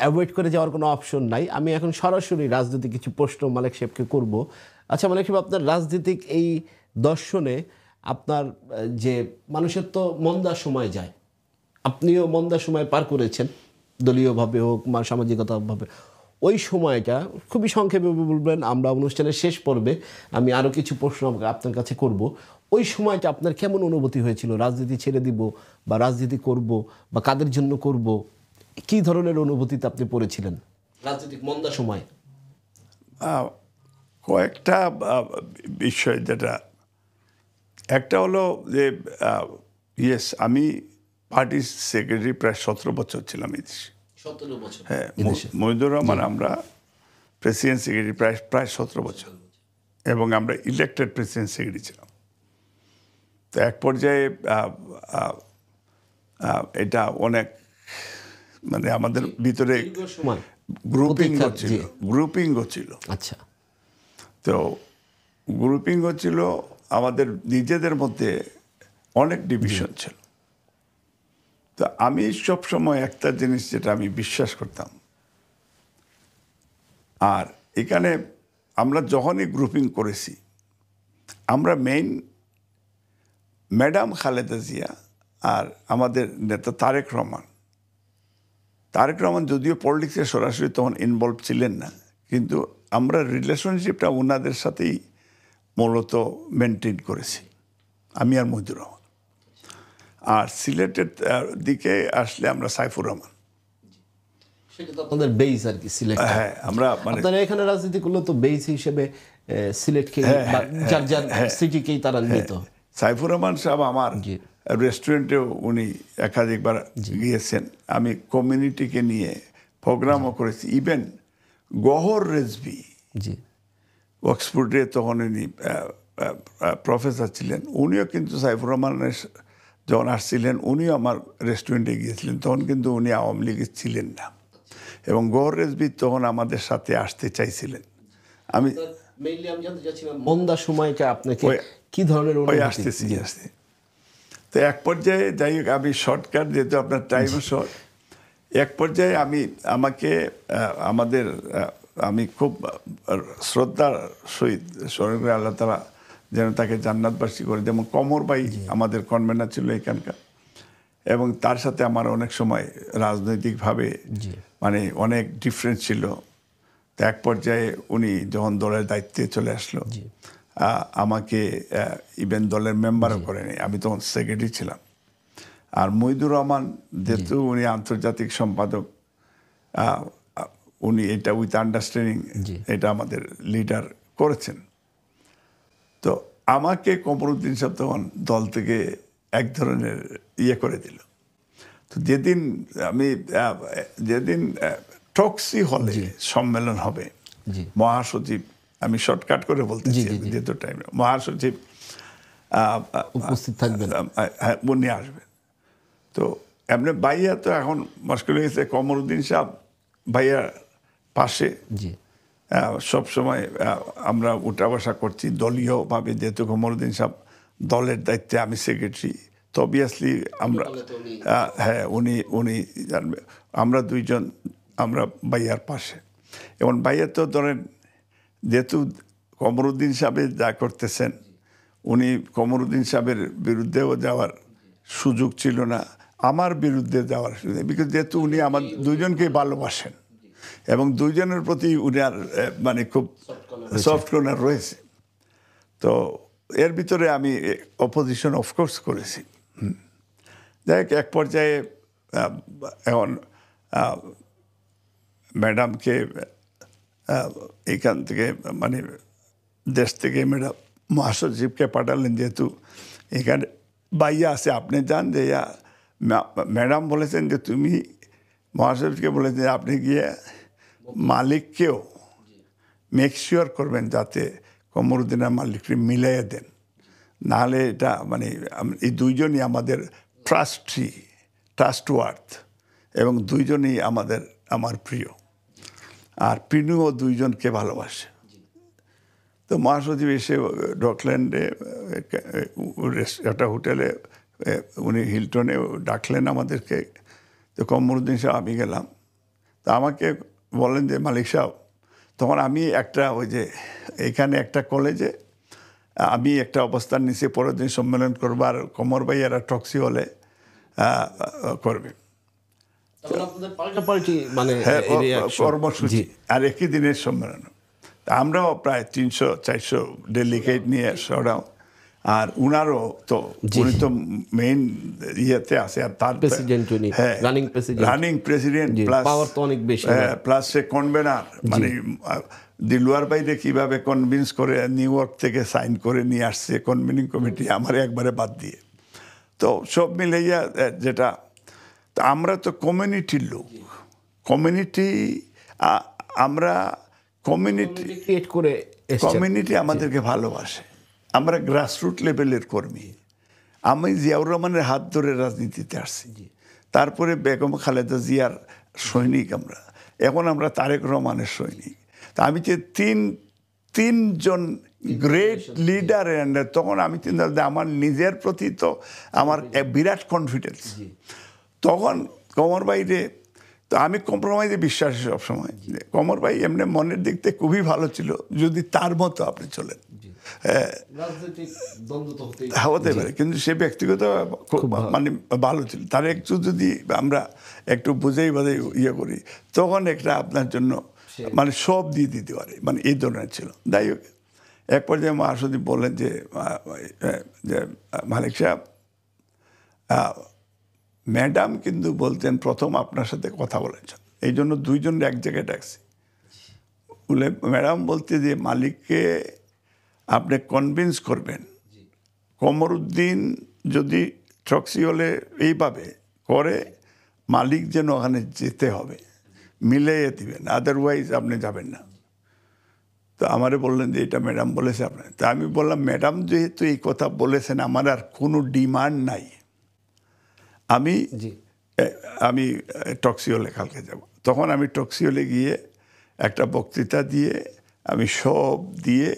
অ্যাভয়েড করে যাওয়ার কোনো অপশন নাই। আমি এখন সরাসরি রাজনৈতিক কিছু প্রশ্ন মালেক সাহেবকে করব। আচ্ছা মালেক সাহেব, আপনার রাজনৈতিক এই দর্শনে আপনার যে মানুষের তো মন্দা সময় যায়, আপনিও মন্দা সময় পার করেছেন, দলীয়ভাবে হোক বা সামাজিকতাভাবে। ওই সময়টা খুবই সংক্ষেপে বলবেন, আমরা অনুষ্ঠানের শেষ পর্বে আমি আরও কিছু প্রশ্ন আপনার কাছে করব। ওই সময়টা আপনার কেমন অনুভূতি হয়েছিল? রাজনীতি ছেড়ে দিব বা রাজনীতি করব বা কাদের জন্য করব, কী ধরনের অনুভূতিতে আপনি পড়েছিলেন রাজনৈতিক মন্দা সময়? কয়েকটা বিষয়, যেটা একটা হলো যে আমি পার্টির সেক্রেটারি প্রায় 17 বছর ছিলাম এই দেশে। 17 বছর? হ্যাঁ, মহিদুর রহমান আমরা প্রেসিডেন্ট সেক্রেটারি প্রায় 17 বছর, এবং আমরা ইলেক্টেড প্রেসিডেন্ট সেক্রেটারি ছিলাম। তো এক পর্যায়ে এটা অনেক, মানে আমাদের ভিতরে গ্রুপিং ছিল। আচ্ছা। তো গ্রুপিং হচ্ছিল আমাদের নিজেদের মধ্যে অনেক ডিভিশন ছিল। তো আমি সবসময় একটা জিনিস যেটা আমি বিশ্বাস করতাম, আর এখানে আমরা যখনই গ্রুপিং করেছি, আমরা মেইন ম্যাডাম খালেদা জিয়া আর আমাদের নেতা তারেক রহমান যদিও পলিটিক্সে সরাসরি তখন ইনভলভ ছিলেন না, কিন্তু আমরা রিলেশনশিপটা ওনাদের সাথেই মূলত মেনটেন করেছি, আমি আর মইদুর রহমান। আর সিলেটের দিকে আসলে আমরা সাইফুর রহমান। সেটা তো আপনাদের বেস আর কি, সিলেট। হ্যাঁ, আমরা মানে আপনারা এখানে রাজনীতি করলে তো বেস হিসেবে সিলেটকে যার যার সিটিকেই তারা নিত। সাইফুর রহমান সাহেব আমার রেস্টুরেন্টেও উনি একাধিকবার গিয়েছেন। আমি কমিউনিটিকে নিয়ে প্রোগ্রামও করেছি। ইভেন গহর রেজভি অক্সফোর্ডে তখন উনি প্রফেসর ছিলেন, উনিও কিন্তু সাইফুর রহমানের যখন আসছিলেন উনিও আমার রেস্টুরেন্টে গিয়েছিলেন। তখন কিন্তু উনি আওয়ামী লীগে ছিলেন না, এবং গহর রেজভি তখন আমাদের সাথে আসতে চাইছিলেন। আমি জানতে চাচ্ছিলাম মন্দা সময়টা আপনাকে কি ধরনের আসতেছি। তো এক পর্যায়ে যাই হোক, আমি শর্টকাট, যেহেতু আপনার টাইমও শর্ট, এক পর্যায়ে আমি খুব শ্রদ্ধার সহিত স্মরণ করে, আল্লাহ তাআলা যেন তাকে জান্নাতবাসী করে, যেমন কমর ভাই আমাদের কনভেনার ছিল এখানকার, এবং তার সাথে আমার অনেক সময় রাজনৈতিকভাবে মানে অনেক ডিফারেন্স ছিল। তো এক পর্যায়ে উনি যখন দলের দায়িত্বে চলে আসলো, আমাকে ইভেন দলের মেম্বারও করেনি, আমি তখন সেক্রেটারি ছিলাম। আর মইদুর রহমান যেহেতু উনি আন্তর্জাতিক সম্পাদক, উনি এটা উইথ আন্ডারস্ট্যান্ডিং এটা আমাদের লিডার করেছেন। তো আমাকে কমরুদ্দিন সাহেব তখন দল থেকে এক ধরনের করে দিল। তো যেদিন টক্সি হলে সম্মেলন হবে, মহাসচিব, আমি শর্টকাট করে বলতেছি যেহেতু টাইমে, মহাসচিব উপস্থিত থাকবেন, উনি আসবেন। তো এমনি ভাইয়া তো এখন মুশকিল হয়ে গেছে, কমরুদ্দিন সাহেব ভাইয়ার পাশে সবসময় আমরা উঠা বসা করছি দলীয়ভাবে, যেহেতু কমরুদ্দিন সাহেব দলের দায়িত্বে, আমি সেক্রেটারি, তো অবভিয়াসলি আমরা উনি জানবে, আমরা দুইজন আমরা ভাইয়ার পাশে। এবং ভাইয়া তো ধরেন যেহেতু কমরুদ্দিন সাহেব যা করতেছেন, উনি কমরুদ্দিন সাহেবের বিরুদ্ধেও যাওয়ার সুযোগ ছিল না, আমার বিরুদ্ধে যাওয়ার সুযোগ, বিকজ যেহেতু উনি আমার দুইজনকেই ভালোবাসেন এবং দুইজনের প্রতি উনার মানে খুব সফট কর্নার রয়েছে। তো এর ভিতরে আমি অপোজিশন অফকোর্স করেছি। যাই হোক, এক পর্যায়ে এখন ম্যাডামকে এইখান থেকে মানে দেশ থেকে ম্যাডাম মহাসচিবকে পাঠালেন, যেহেতু এখানে বাইয়া আছে, আপনি যান। যে ম্যাডাম বলেছেন যে তুমি মহাসচিবকে বলেছেন যে আপনি গিয়ে মালিককেও মেক শিওর করবেন যাতে কমরুদ্দিনের মালিককে মিলাইয়ে দেন, নাহলে এটা মানে এই দুইজনই আমাদের ট্রাস্ট ওয়ার্থ, এবং দুইজনই আমার প্রিয়, আর পিনুও দুইজনকে ভালোবাসে। তো মহাসচিব এসে ডকল্যান্ডে একটা হোটেলে, উনি হিলটনে ডাকলেন আমাদেরকে। তো কমরুদ্দিন সাহেব, আমি গেলাম। তো আমাকে বলেন যে মালিক সাহেব, তখন আমি ওই যে এখানে একটা কলেজে আমি একটা অবস্থান নিচে পরের দিন সম্মেলন করবো, আর কমর ভাই এরা টক্সি হলে করবে কর্মসূচি, আর একই দিনের সম্মেলন। আমরাও প্রায় 300-400 ডেলিগেট নিয়ে সরাও, আর উনারও তো উনি তো মেইন ইয়েতে আছে, আর তার রানিং প্রেসিডেন্ট প্লাস সে কনভেনার, মানে দিলওয়ার ভাইরে কিভাবে কনভিন্স করে নিউ ইয়র্ক থেকে সাইন করে নিয়ে আসছে কনভেনিং কমিটি, আমার একবারে বাদ দিয়ে। তো সব মিলাইয়া যেটা, তো আমরা তো কমিউনিটির লোক, আমরা কমিউনিটি আমাদেরকে ভালোবাসে, আমরা গ্রাসরুট লেভেলের কর্মী। আমি জিয়াউর রহমানের হাত ধরে রাজনীতিতে আসছি, তারপরে বেগম খালেদা জিয়ার সৈনিক আমরা, এখন আমরা তারেক রহমানের সৈনিক। তা আমি যে তিনজন গ্রেট লিডার, তখন আমি চিন্তা করি আমার নিজের প্রতি তো আমার এক বিরাট কনফিডেন্স। তখন কমর ভাইরে তো আমি কম্প্রোমাইজে বিশ্বাসী সবসময়। কমর ভাই এমনি মনের দিক থেকে খুবই ভালো ছিল, যদি তার মতো আপনি চলেন হতে পারে, কিন্তু সে ব্যক্তিগত মানে ভালো ছিল। তার একটু যদি আমরা একটু বুঝেই বাজে ইয়ে করি, তখন একটা আপনার জন্য মানে সব দিয়ে দিতে পারে, মানে এই ধরনের ছিল। যাই হোক, এক পর্যায়ে মহাসচিব বললেন যে মালিক সাহেব, ম্যাডাম কিন্তু বলতেন প্রথম আপনার সাথে কথা বলেছেন, এই জন্য দুইজন এক জায়গায় ডাকছি। বলে ম্যাডাম বলতে যে মালিককে আপনি কনভিন্স করবেন, কমরউদ্দিন যদি ট্রক্সি হলে এইভাবে করে মালিক যেন ওখানে যেতে হবে, মিলিয়ে দিবেন, আদারওয়াইজ আপনি যাবেন না। তো আমারে বললেন যে এটা ম্যাডাম বলেছে আপনার। তা আমি বললাম, ম্যাডাম যেহেতু এই কথা বলেছেন, আমার আর কোনো ডিমান্ড নাই, আমি টক্সিওলে কালকে যাব। তখন আমি টক্সিওলে গিয়ে একটা বক্তৃতা দিয়ে আমি সব দিয়ে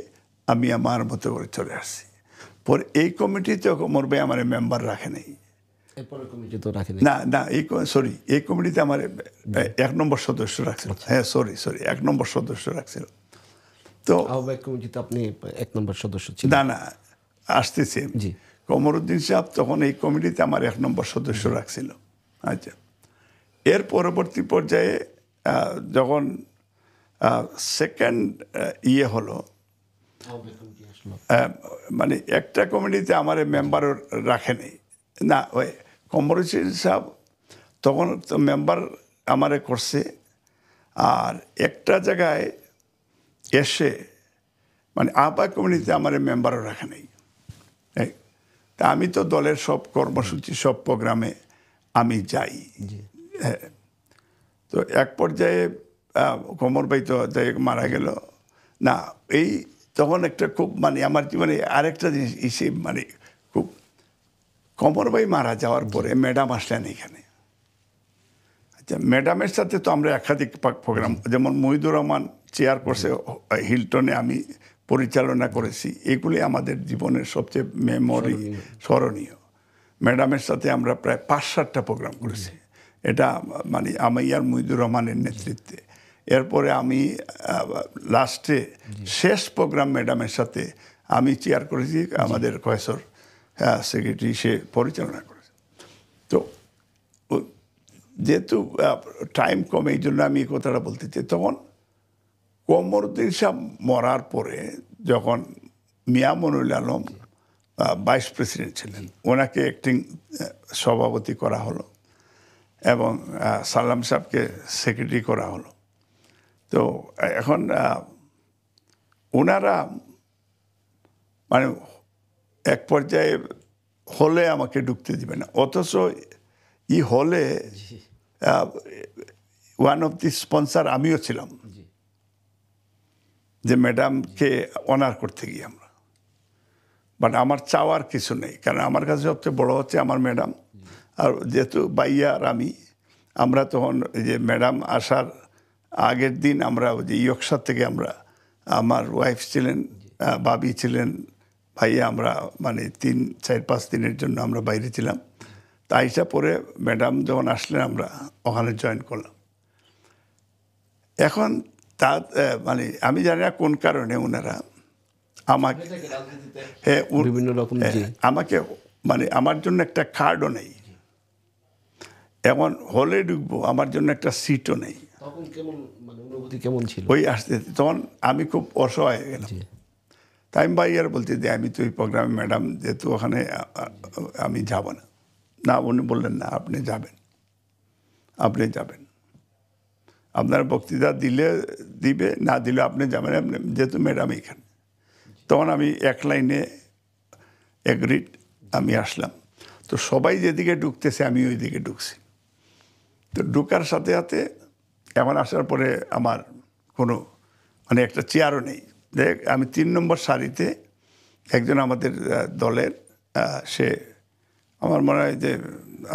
আমি আমার মতো করে চলে আসছি। পরে এই কমিটিতে কমর ভাই আমার মেম্বার রাখে নাই। না এই কমিটিতে আমার 1 নম্বর সদস্য রাখছিল। হ্যাঁ সরি 1 নম্বর সদস্য রাখছিল। তো কমিটিতে আপনি 1 নম্বর সদস্য ছিলেন? না আসতেছি। কমরউদ্দিন সাহেব তখন এই কমিটিতে আমার 1 নম্বর সদস্য রাখছিল। আচ্ছা, এর পরবর্তী পর্যায়ে যখন সেকেন্ড ইয়ে হলো, মানে একটা কমিটিতে আমার মেম্বারও রাখেনি। না, ওই কমরউদ্দিন সাহেব তখন তো মেম্বার আমারে করছে, আর একটা জায়গায় এসে মানে আহ্বায়ক কমিটিতে আমার মেম্বারও রাখে নেই। তা আমি তো দলের সব কর্মসূচি, সব প্রোগ্রামে আমি যাই। হ্যাঁ, তো এক পর্যায়ে কমর ভাই তো যাই মারা গেল না, এই তখন একটা খুব মানে আমার জীবনে আরেকটা জিনিস এসে মানে খুব, কমর ভাই মারা যাওয়ার পরে ম্যাডাম আসলেন এখানে। আচ্ছা, ম্যাডামের সাথে তো আমরা একাধিক প্রোগ্রাম, যেমন মহিদুর রহমান চেয়ার করছে হিলটনে, আমি পরিচালনা করেছি, এগুলি আমাদের জীবনের সবচেয়ে মেমোরি, স্মরণীয়। ম্যাডামের সাথে আমরা প্রায় 5-7টা প্রোগ্রাম করেছি, এটা মানে আমি আর মহিদুর রহমানের নেতৃত্বে। এরপরে আমি লাস্টে শেষ প্রোগ্রাম ম্যাডামের সাথে আমি চেয়ার করেছি, আমাদের কয়েসর সেক্রেটারি সে পরিচালনা করেছে। তো যেহেতু টাইম কমে, এই জন্য আমি এই কথাটা বলতে চাই। তখন কমরউদ্দিন সাহেব মরার পরে যখন মিয়া মনিরুল আলম ভাইস প্রেসিডেন্ট ছিলেন, ওনাকে অ্যাক্টিং সভাপতি করা হলো এবং সালাম সাহেবকে সেক্রেটারি করা হলো। তো এখন ওনারা মানে এক পর্যায়ে হলে আমাকে ঢুকতে দিবে না, অথচ ই হলে ওয়ান অফ দি স্পন্সার আমিও ছিলাম, যে ম্যাডামকে অনার করতে গিয়ে আমরা। বাট আমার চাওয়ার কিছু নেই, কারণ আমার কাছে সবচেয়ে বড় হচ্ছে আমার ম্যাডাম। আর যেহেতু বাইয়া আর আমরা তখন যে ম্যাডাম আসার আগের দিন আমরা যে ইয়র্কশায়ার থেকে আমরা, আমার ওয়াইফ ছিলেন, বাবি ছিলেন, ভাইয়া, আমরা মানে 3-4-5 দিনের জন্য আমরা বাইরে ছিলাম। তাই পরে ম্যাডাম যখন আসলেন আমরা ওখানে জয়েন করলাম। এখন তা মানে আমি জানি না কোন কারণে ওনারা আমাকে বিভিন্ন রকম আমাকে মানে আমার জন্য একটা কার্ডও নেই, এখন হলে ঢুকবো আমার জন্য একটা সিটও নেই। অনুভূতি কেমন ছিল ওই আসতে, তখন আমি খুব অসহায় হয়ে গেলাম। তাই আমি ভাইয়ার বলতে যে আমি তো ওই প্রোগ্রামে ম্যাডাম যেহেতু ওখানে আমি যাব না। না, উনি বললেন না, আপনি যাবেন, আপনার বক্তৃতা দিবে, না দিলে আপনি যাবেন, আপনি যেহেতু ম্যাডাম এখানে। তখন আমি এক লাইনে এগ্রিড, আমি আসলাম। তো সবাই যেদিকে ঢুকতেছে আমি ওই দিকে ঢুকছি। তো ঢুকার সাথে সাথে এখন আসার পরে আমার কোনো মানে একটা চেয়ারও নেই। দেখ, আমি 3 নম্বর সারিতে একজন আমাদের দলের সে আমার মনে হয় যে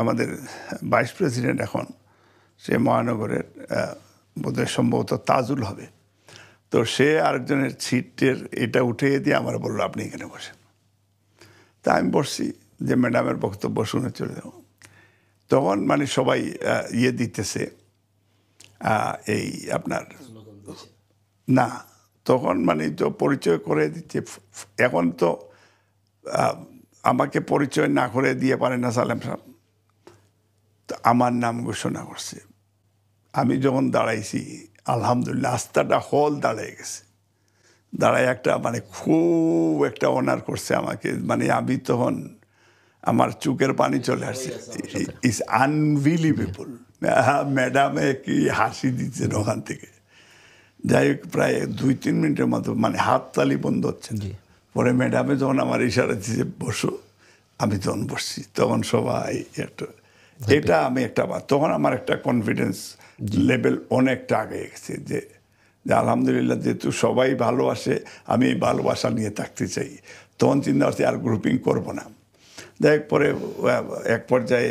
আমাদের ভাইস প্রেসিডেন্ট এখন, সে মহানগরের বোধহয় সম্ভবত তাজুল হবে। তো সে আরেকজনের সিটের এটা উঠিয়ে দিয়ে আমার বললো আপনি এখানে বসেন। তা আমি বসছি যে ম্যাডামের বক্তব্য শুনে চলে যাব। তখন মানে সবাই ইয়ে দিতেছে এই আপনার না, তখন মানে তো পরিচয় করে দিচ্ছে। এখন তো আমাকে পরিচয় না করে দিয়ে পারে না সালেম সাহেব, তো আমার নাম ঘোষণা করছে। আমি যখন দাঁড়াইছি আলহামদুলিল্লাহ আস্থাটা হল দাঁড়িয়ে গেছে। দাঁড়ায় একটা মানে খুব একটা অনার করছে আমাকে, মানে আমি তখন আমার চোখের পানি চলে আসছে। It's unbelievable. ম্যাডামে কি হাসি দিচ্ছেন ওখান থেকে। যাই হোক প্রায় 2-3 মিনিটের মতো মানে হাততালি বন্ধ হচ্ছে। পরে ম্যাডামে যখন আমার ইশারা দিচ্ছে বসো, আমি তখন বসছি। তখন সবাই একটা এটা আমি একটা তখন আমার একটা কনফিডেন্স লেভেল অনেকটা আগে গেছে যে আলহামদুলিল্লাহ যেহেতু সবাই ভালোবাসে, আমি এই ভালোবাসা নিয়ে থাকতে চাই। তখন চিন্তা করছি আর গ্রুপিং করবো না। যাই হোক পরে এক পর্যায়ে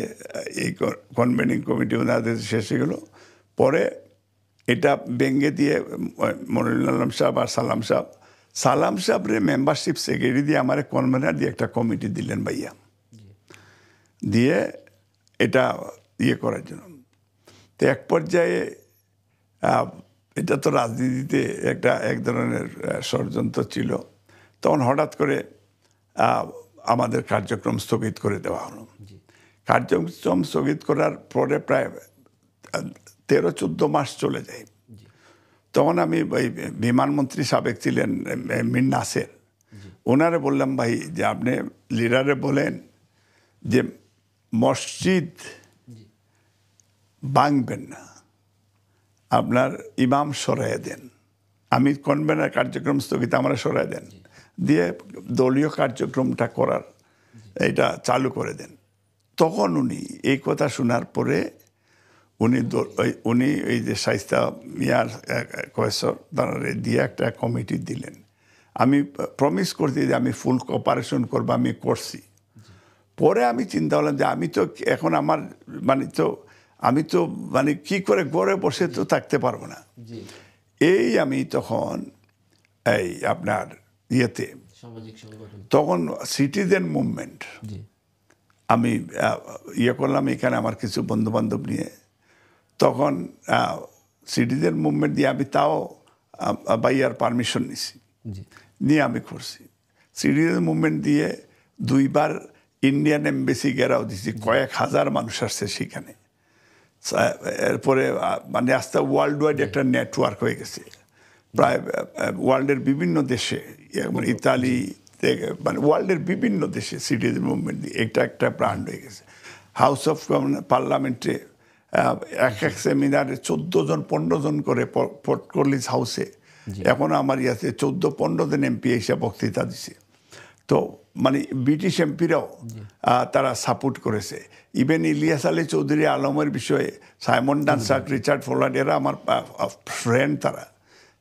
এই কনভেনিং কমিটি ওনাদের শেষ হয়ে গেল। পরে এটা ভেঙে দিয়ে মনিরুল আলম সাহেব আর সালাম সাহেবরে মেম্বারশিপ সেক্রেটারি দিয়ে আমার কনভেনার দিয়ে একটা কমিটি দিলেন ভাইয়া, দিয়ে এটা ইয়ে করার জন্য। তো এক পর্যায়ে এটা তো রাজনীতিতে এক ধরনের ষড়যন্ত্র ছিল। তখন হঠাৎ করে আমাদের কার্যক্রম স্থগিত করে দেওয়া হলো। কার্যক্রম স্থগিত করার পরে প্রায় 13-14 মাস চলে যায়। তখন আমি ওই বিমানমন্ত্রী সাবেক ছিলেন মীর নাসের, ওনারে বললাম ভাই যে আপনি লিডারে বলেন যে মসজিদ ভাঙবেন না, আপনার ইমাম সরাইয়া দেন। আমি কনভেনার কার্যক্রম স্থগিত আমরা সরাই দেন, দিয়ে দলীয় কার্যক্রমটা করার এটা চালু করে দেন। তখন উনি এই কথা শোনার পরে উনি এই যে শাইস্তা মিয়ার কয়েসর তারা দিয়ে একটা কমিটি দিলেন। আমি প্রমিস করছি যে আমি ফুল কোঅপারেশন করবো, আমি করছি। পরে আমি চিন্তা করলাম যে আমি তো এখন আমার আমি তো কি করে ঘরে বসে তো থাকতে পারবো না। এই আমি তখন এই আপনার ইয়েতে তখন সিটিজেন মুভমেন্ট আমি ইয়ে করলাম এখানে আমার কিছু বন্ধুবান্ধব নিয়ে। তখন সিটিজেন মুভমেন্ট দিয়ে আমি তাও বাইয়ার পারমিশন নিছি, নিয়ে আমি করছি। সিটিজেন মুভমেন্ট দিয়ে 2 বার ইন্ডিয়ান এমবেসি ঘেরাও দিছি, কয়েক হাজার মানুষ আসছে সেখানে। এরপরে মানে আস্তে ওয়ার্ল্ড ওয়াইড একটা নেটওয়ার্ক হয়ে গেছে, প্রায় ওয়ার্ল্ডের বিভিন্ন দেশে, ইতালি থেকে মানে ওয়ার্ল্ডের বিভিন্ন দেশে সিটিজেন মুভমেন্ট দিয়ে এটা একটা ব্র্যান্ড হয়ে গেছে। হাউস অফ পার্লামেন্টে এক সেমিনারে 14 জন 15 জন করে ফোর্ট কলিন্স হাউসে এখন আমার ইয়াতে 14-15 জন এমপি এসে বক্তৃতা দিছে। তো মানে ব্রিটিশ এমপিরাও তারা সাপোর্ট করেছে। ইভেন ইলিয়াস আলী চৌধুরী আলমের বিষয়ে সাইমন ডানসাক, রিচার্ড ফোলার্ড এরা আমার ফ্রেন্ড।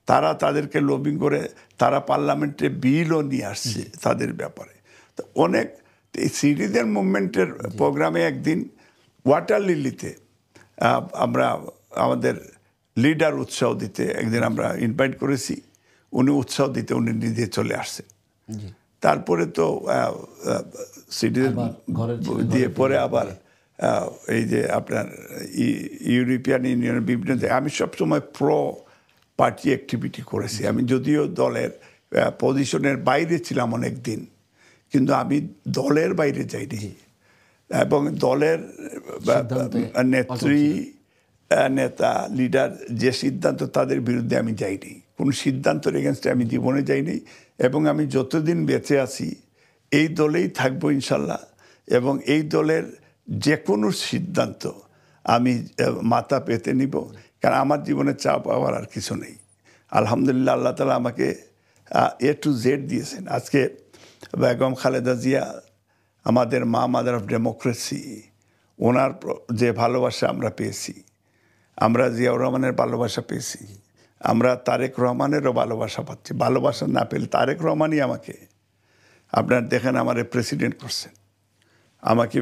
তারা তাদেরকে লবিং করে তারা পার্লামেন্টে বিলও নিয়ে আসছে তাদের ব্যাপারে। তো অনেক এই সিটিজেন মুভমেন্টের প্রোগ্রামে একদিন ওয়াটার লিলিতে আমরা আমাদের লিডার উৎসাহ দিতে একদিন আমরা ইনভাইট করেছি, উনি উৎসাহ দিতে উনি নিজে চলে আসছেন। তারপরে তো সিটিজেন দিয়ে পরে আবার এই যে আপনার ইউরোপিয়ান ইউনিয়নের বিভিন্ন আমি সবসময় পার্টি অ্যাক্টিভিটি করেছি। আমি যদিও দলের পজিশনের বাইরে ছিলাম অনেক দিন, কিন্তু আমি দলের বাইরে যাইনি এবং দলের নেতা লিডার যে সিদ্ধান্ত তাদের বিরুদ্ধে আমি যাইনি, কোনো সিদ্ধান্তের এগেনস্টে আমি জীবনে যাইনি। এবং আমি যতদিন বেঁচে আছি এই দলেই থাকবো ইনশাল্লাহ, এবং এই দলের যে কোনো সিদ্ধান্ত আমি মাথা পেতে নিব, কারণ আমার জীবনে চাপ পাওয়ার আর কিছু নেই। আলহামদুলিল্লাহ আল্লাহ তাআলা আমাকে A to Z দিয়েছেন। আজকে বেগম খালেদা জিয়া আমাদের মাদার অফ ডেমোক্রেসি, ওনার যে ভালোবাসা আমরা পেয়েছি, আমরা জিয়াউর রহমানের ভালোবাসা পেয়েছি, আমরা তারেক রহমানেরও ভালোবাসা পাচ্ছি। ভালোবাসা না পেলে তারেক রহমানই আমাকে আপনার দেখেন আমারে প্রেসিডেন্ট করছেন, আমাকে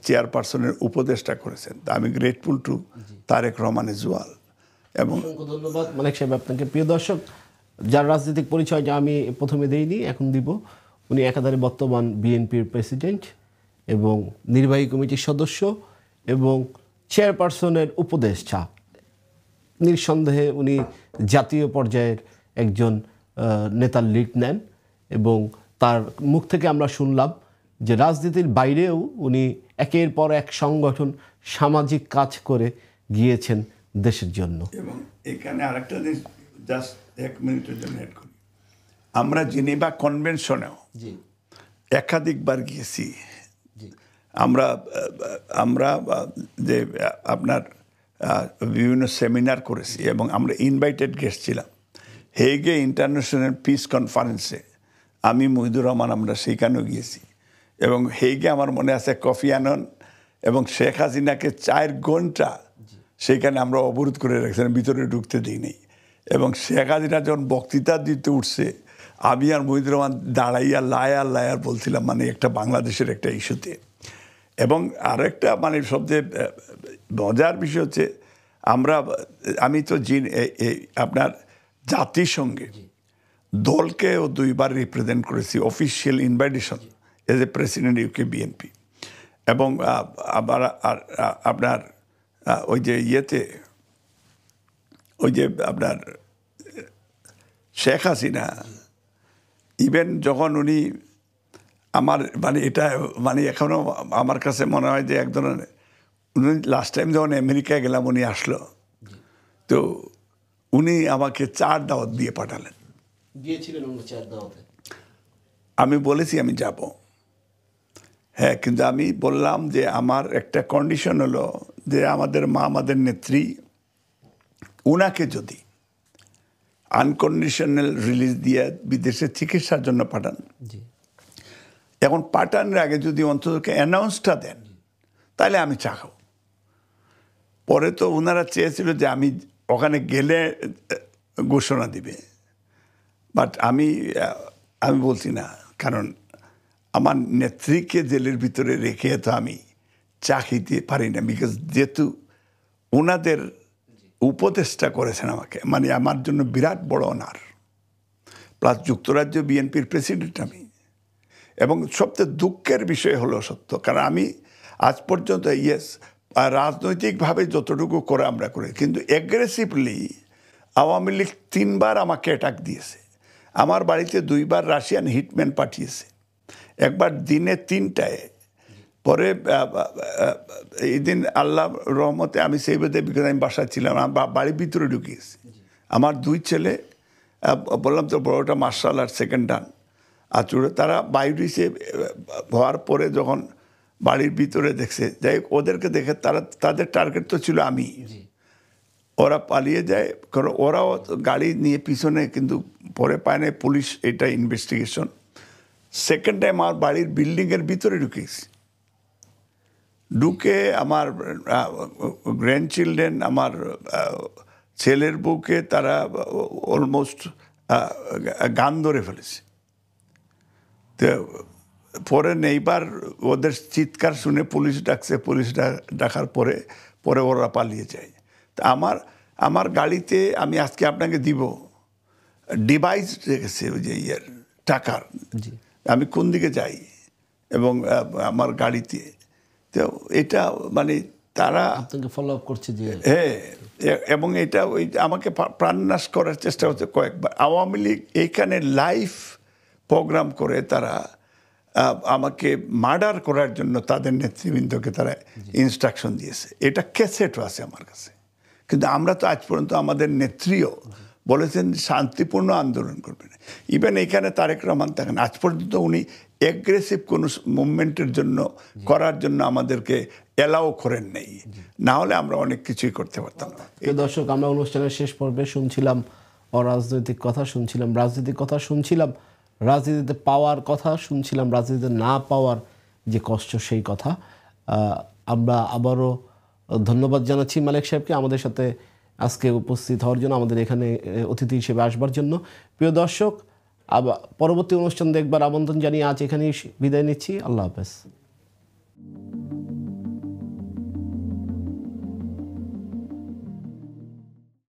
চেয়ারপারসনের উপদেষ্টা করেছেন। আমি grateful to Tarique Rahman as well. এবং ধন্যবাদ মানিক সাহেব আপনাকে। প্রিয় দর্শক, যার রাজনৈতিক পরিচয় যা আমি প্রথমে দেইনি, এখন দিব। উনি একাধারে বর্তমান বিএনপির প্রেসিডেন্ট এবং নির্বাহী কমিটির সদস্য এবং চেয়ারপারসনের উপদেষ্টা। নিঃসন্দেহে উনি জাতীয় পর্যায়ের একজন নেতার লিড নেন এবং তার মুখ থেকে আমরা শুনলাম যে রাজনীতির বাইরেও উনি একের পর এক সংগঠন, সামাজিক কাজ করে গিয়েছেন দেশের জন্য। এবং এখানে আরেকটা জিনিস জাস্ট 1 মিনিটের জন্য অ্যাড করি, আমরা জেনেভা কনভেনশনেও একাধিকবার গিয়েছি। আমরা যে আপনার বিভিন্ন সেমিনার করেছি এবং আমরা ইনভাইটেড গেস্ট ছিলাম। হেগে ইন্টারন্যাশনাল পিস কনফারেন্সে আমি মহিদুর রহমান আমরা সেইখানেও গিয়েছি এবং হেগে আমার মনে আছে কফি আনন এবং শেখ হাসিনাকে 4 ঘন্টা সেইখানে আমরা অবরোধ করে রেখেছিলাম, ভিতরে ঢুকতে দিই নেই। এবং শেখ হাসিনা যখন বক্তৃতা দিতে উঠছে, আমি আর মহিদুর রহমান দাঁড়াইয়া লায়ার বলছিলাম, মানে একটা বাংলাদেশের একটা ইস্যুতে। এবং আরেকটা মানে সবচেয়ে মজার বিষয় হচ্ছে আমি তো আপনার জাতিসংঘে দলকেও 2বার রিপ্রেজেন্ট করেছি, official invitation as a president UK BNP. এবং আপনার ওই যে আপনার শেখ হাসিনা ইভেন যখন উনি আমার মানে এটা মানে এখনও আমার কাছে মনে হয় যে এক ধরনের, উনি লাস্ট টাইম যখন আমেরিকায় গেলাম উনি আসলো, তো উনি আমাকে 4 দাওয়াত দিয়ে পাঠালেন। আমি বলেছি আমি যাব, হ্যাঁ, কিন্তু আমি বললাম যে আমার একটা কন্ডিশন হলো যে আমাদের নেত্রী, উনাকে যদি আনকন্ডিশনাল রিলিজ দিয়ে বিদেশে চিকিৎসার জন্য পাঠান, এখন পাঠানোর আগে যদি অন্তত অ্যানাউন্সটা দেন তাহলে আমি চা খাবো। পরে তো ওনারা চেয়েছিল যে আমি ওখানে গেলে ঘোষণা দিবে, বাট আমি বলছি না, কারণ আমার নেত্রীকে জেলের ভিতরে রেখে তো আমি চা খেতে পারি না, বিকজ যেহেতু ওনাদের উপদেষ্টা করেছেন আমাকে, মানে আমার জন্য বিরাট বড় অনার, প্লাস যুক্তরাজ্য বিএনপির প্রেসিডেন্ট আমি। এবং সবচেয়ে দুঃখের বিষয় হলো সত্য, কারণ আমি আজ পর্যন্ত রাজনৈতিকভাবে যতটুকু করে আমরা করি, কিন্তু অ্যাগ্রেসিভলি আওয়ামী লীগ 3বার আমাকে অ্যাটাক দিয়েছে। আমার বাড়িতে 2বার রাশিয়ান হিটম্যান পাঠিয়েছে, একবার দিনে 3টায়। পরে এই দিন আল্লাহ রহমতে আমি সেই বোধে, বিকজ আমি বাসায় ছিলাম, বাড়ির ভিতরে ঢুকিয়েছি। আমার 2 ছেলে, বললাম তো বড়োটা মার্শাল আর্ট সেকেন্ড ডান আচুরে, তারা বাইরে হওয়ার পরে যখন বাড়ির ভিতরে দেখছে, যাই ওদেরকে দেখে তাদের টার্গেট তো ছিল আমি। ওরা পালিয়ে যায়, কারণ ওরাও গাড়ি নিয়ে পিছনে, কিন্তু পরে পায় না পুলিশ, এটা ইনভেস্টিগেশন। সেকেন্ড টাইম আমার বাড়ির বিল্ডিংয়ের ভিতরে ঢুকে আমার গ্র্যান্ড চিলড্রেন, আমার ছেলের বউকে তারা অলমোস্ট গান ধরে ফেলেছে। তো পরে নেইবার ওদের চিৎকার শুনে পুলিশ ডাকছে, পুলিশ ডাকার পরে ওরা পালিয়ে যায়। তা আমার গাড়িতে আমি আজকে আপনাকে দিব ডিভাইস রেখেছে, ওই যে টাকার, আমি কোন দিকে যাই এবং আমার গাড়িতে। তো এটা মানে তারা ফলো আপ করছে যে, হ্যাঁ, এবং এটা ওই আমাকে প্রাণনাশ করার চেষ্টা হচ্ছে কয়েকবার। আওয়ামী লীগ এইখানে লাইভ প্রোগ্রাম করে তারা আমাকে মার্ডার করার জন্য তাদের নেতৃবৃন্দকে তারা ইনস্ট্রাকশন দিয়েছে। এটা ক্যাসেটও আছে আমার কাছে, কিন্তু আমরা তো আজ পর্যন্ত আমাদের নেত্রীও বলেছেন শান্তিপূর্ণ আন্দোলন করবেন। ইভেন এইখানে তারেক রহমান থাকেন, আজ পর্যন্ত উনি অ্যাগ্রেসিভ কোনো মুভমেন্টের জন্য করার জন্য আমাদেরকে অ্যালাও করেন নেই, না হলে আমরা অনেক কিছুই করতে পারতাম না। দর্শক, আমরা অনুষ্ঠানের শেষ পর্বে শুনছিলাম অরাজনৈতিক কথা, শুনছিলাম রাজনৈতিক কথা, শুনছিলাম রাজনীতিতে পাওয়ার কথা, শুনছিলাম রাজনীতিতে না পাওয়ার যে কষ্ট, সেই কথা। আমরা আবারও ধন্যবাদ জানাচ্ছি মালেক সাহেবকে আমাদের সাথে আজকে উপস্থিত হওয়ার জন্য, আমাদের এখানে অতিথি হিসেবে আসবার জন্য। প্রিয় দর্শক, আবার পরবর্তী অনুষ্ঠান দেখবার আমন্ত্রণ জানিয়ে আজ এখানেই বিদায় নিচ্ছি। আল্লাহ হাফেজ।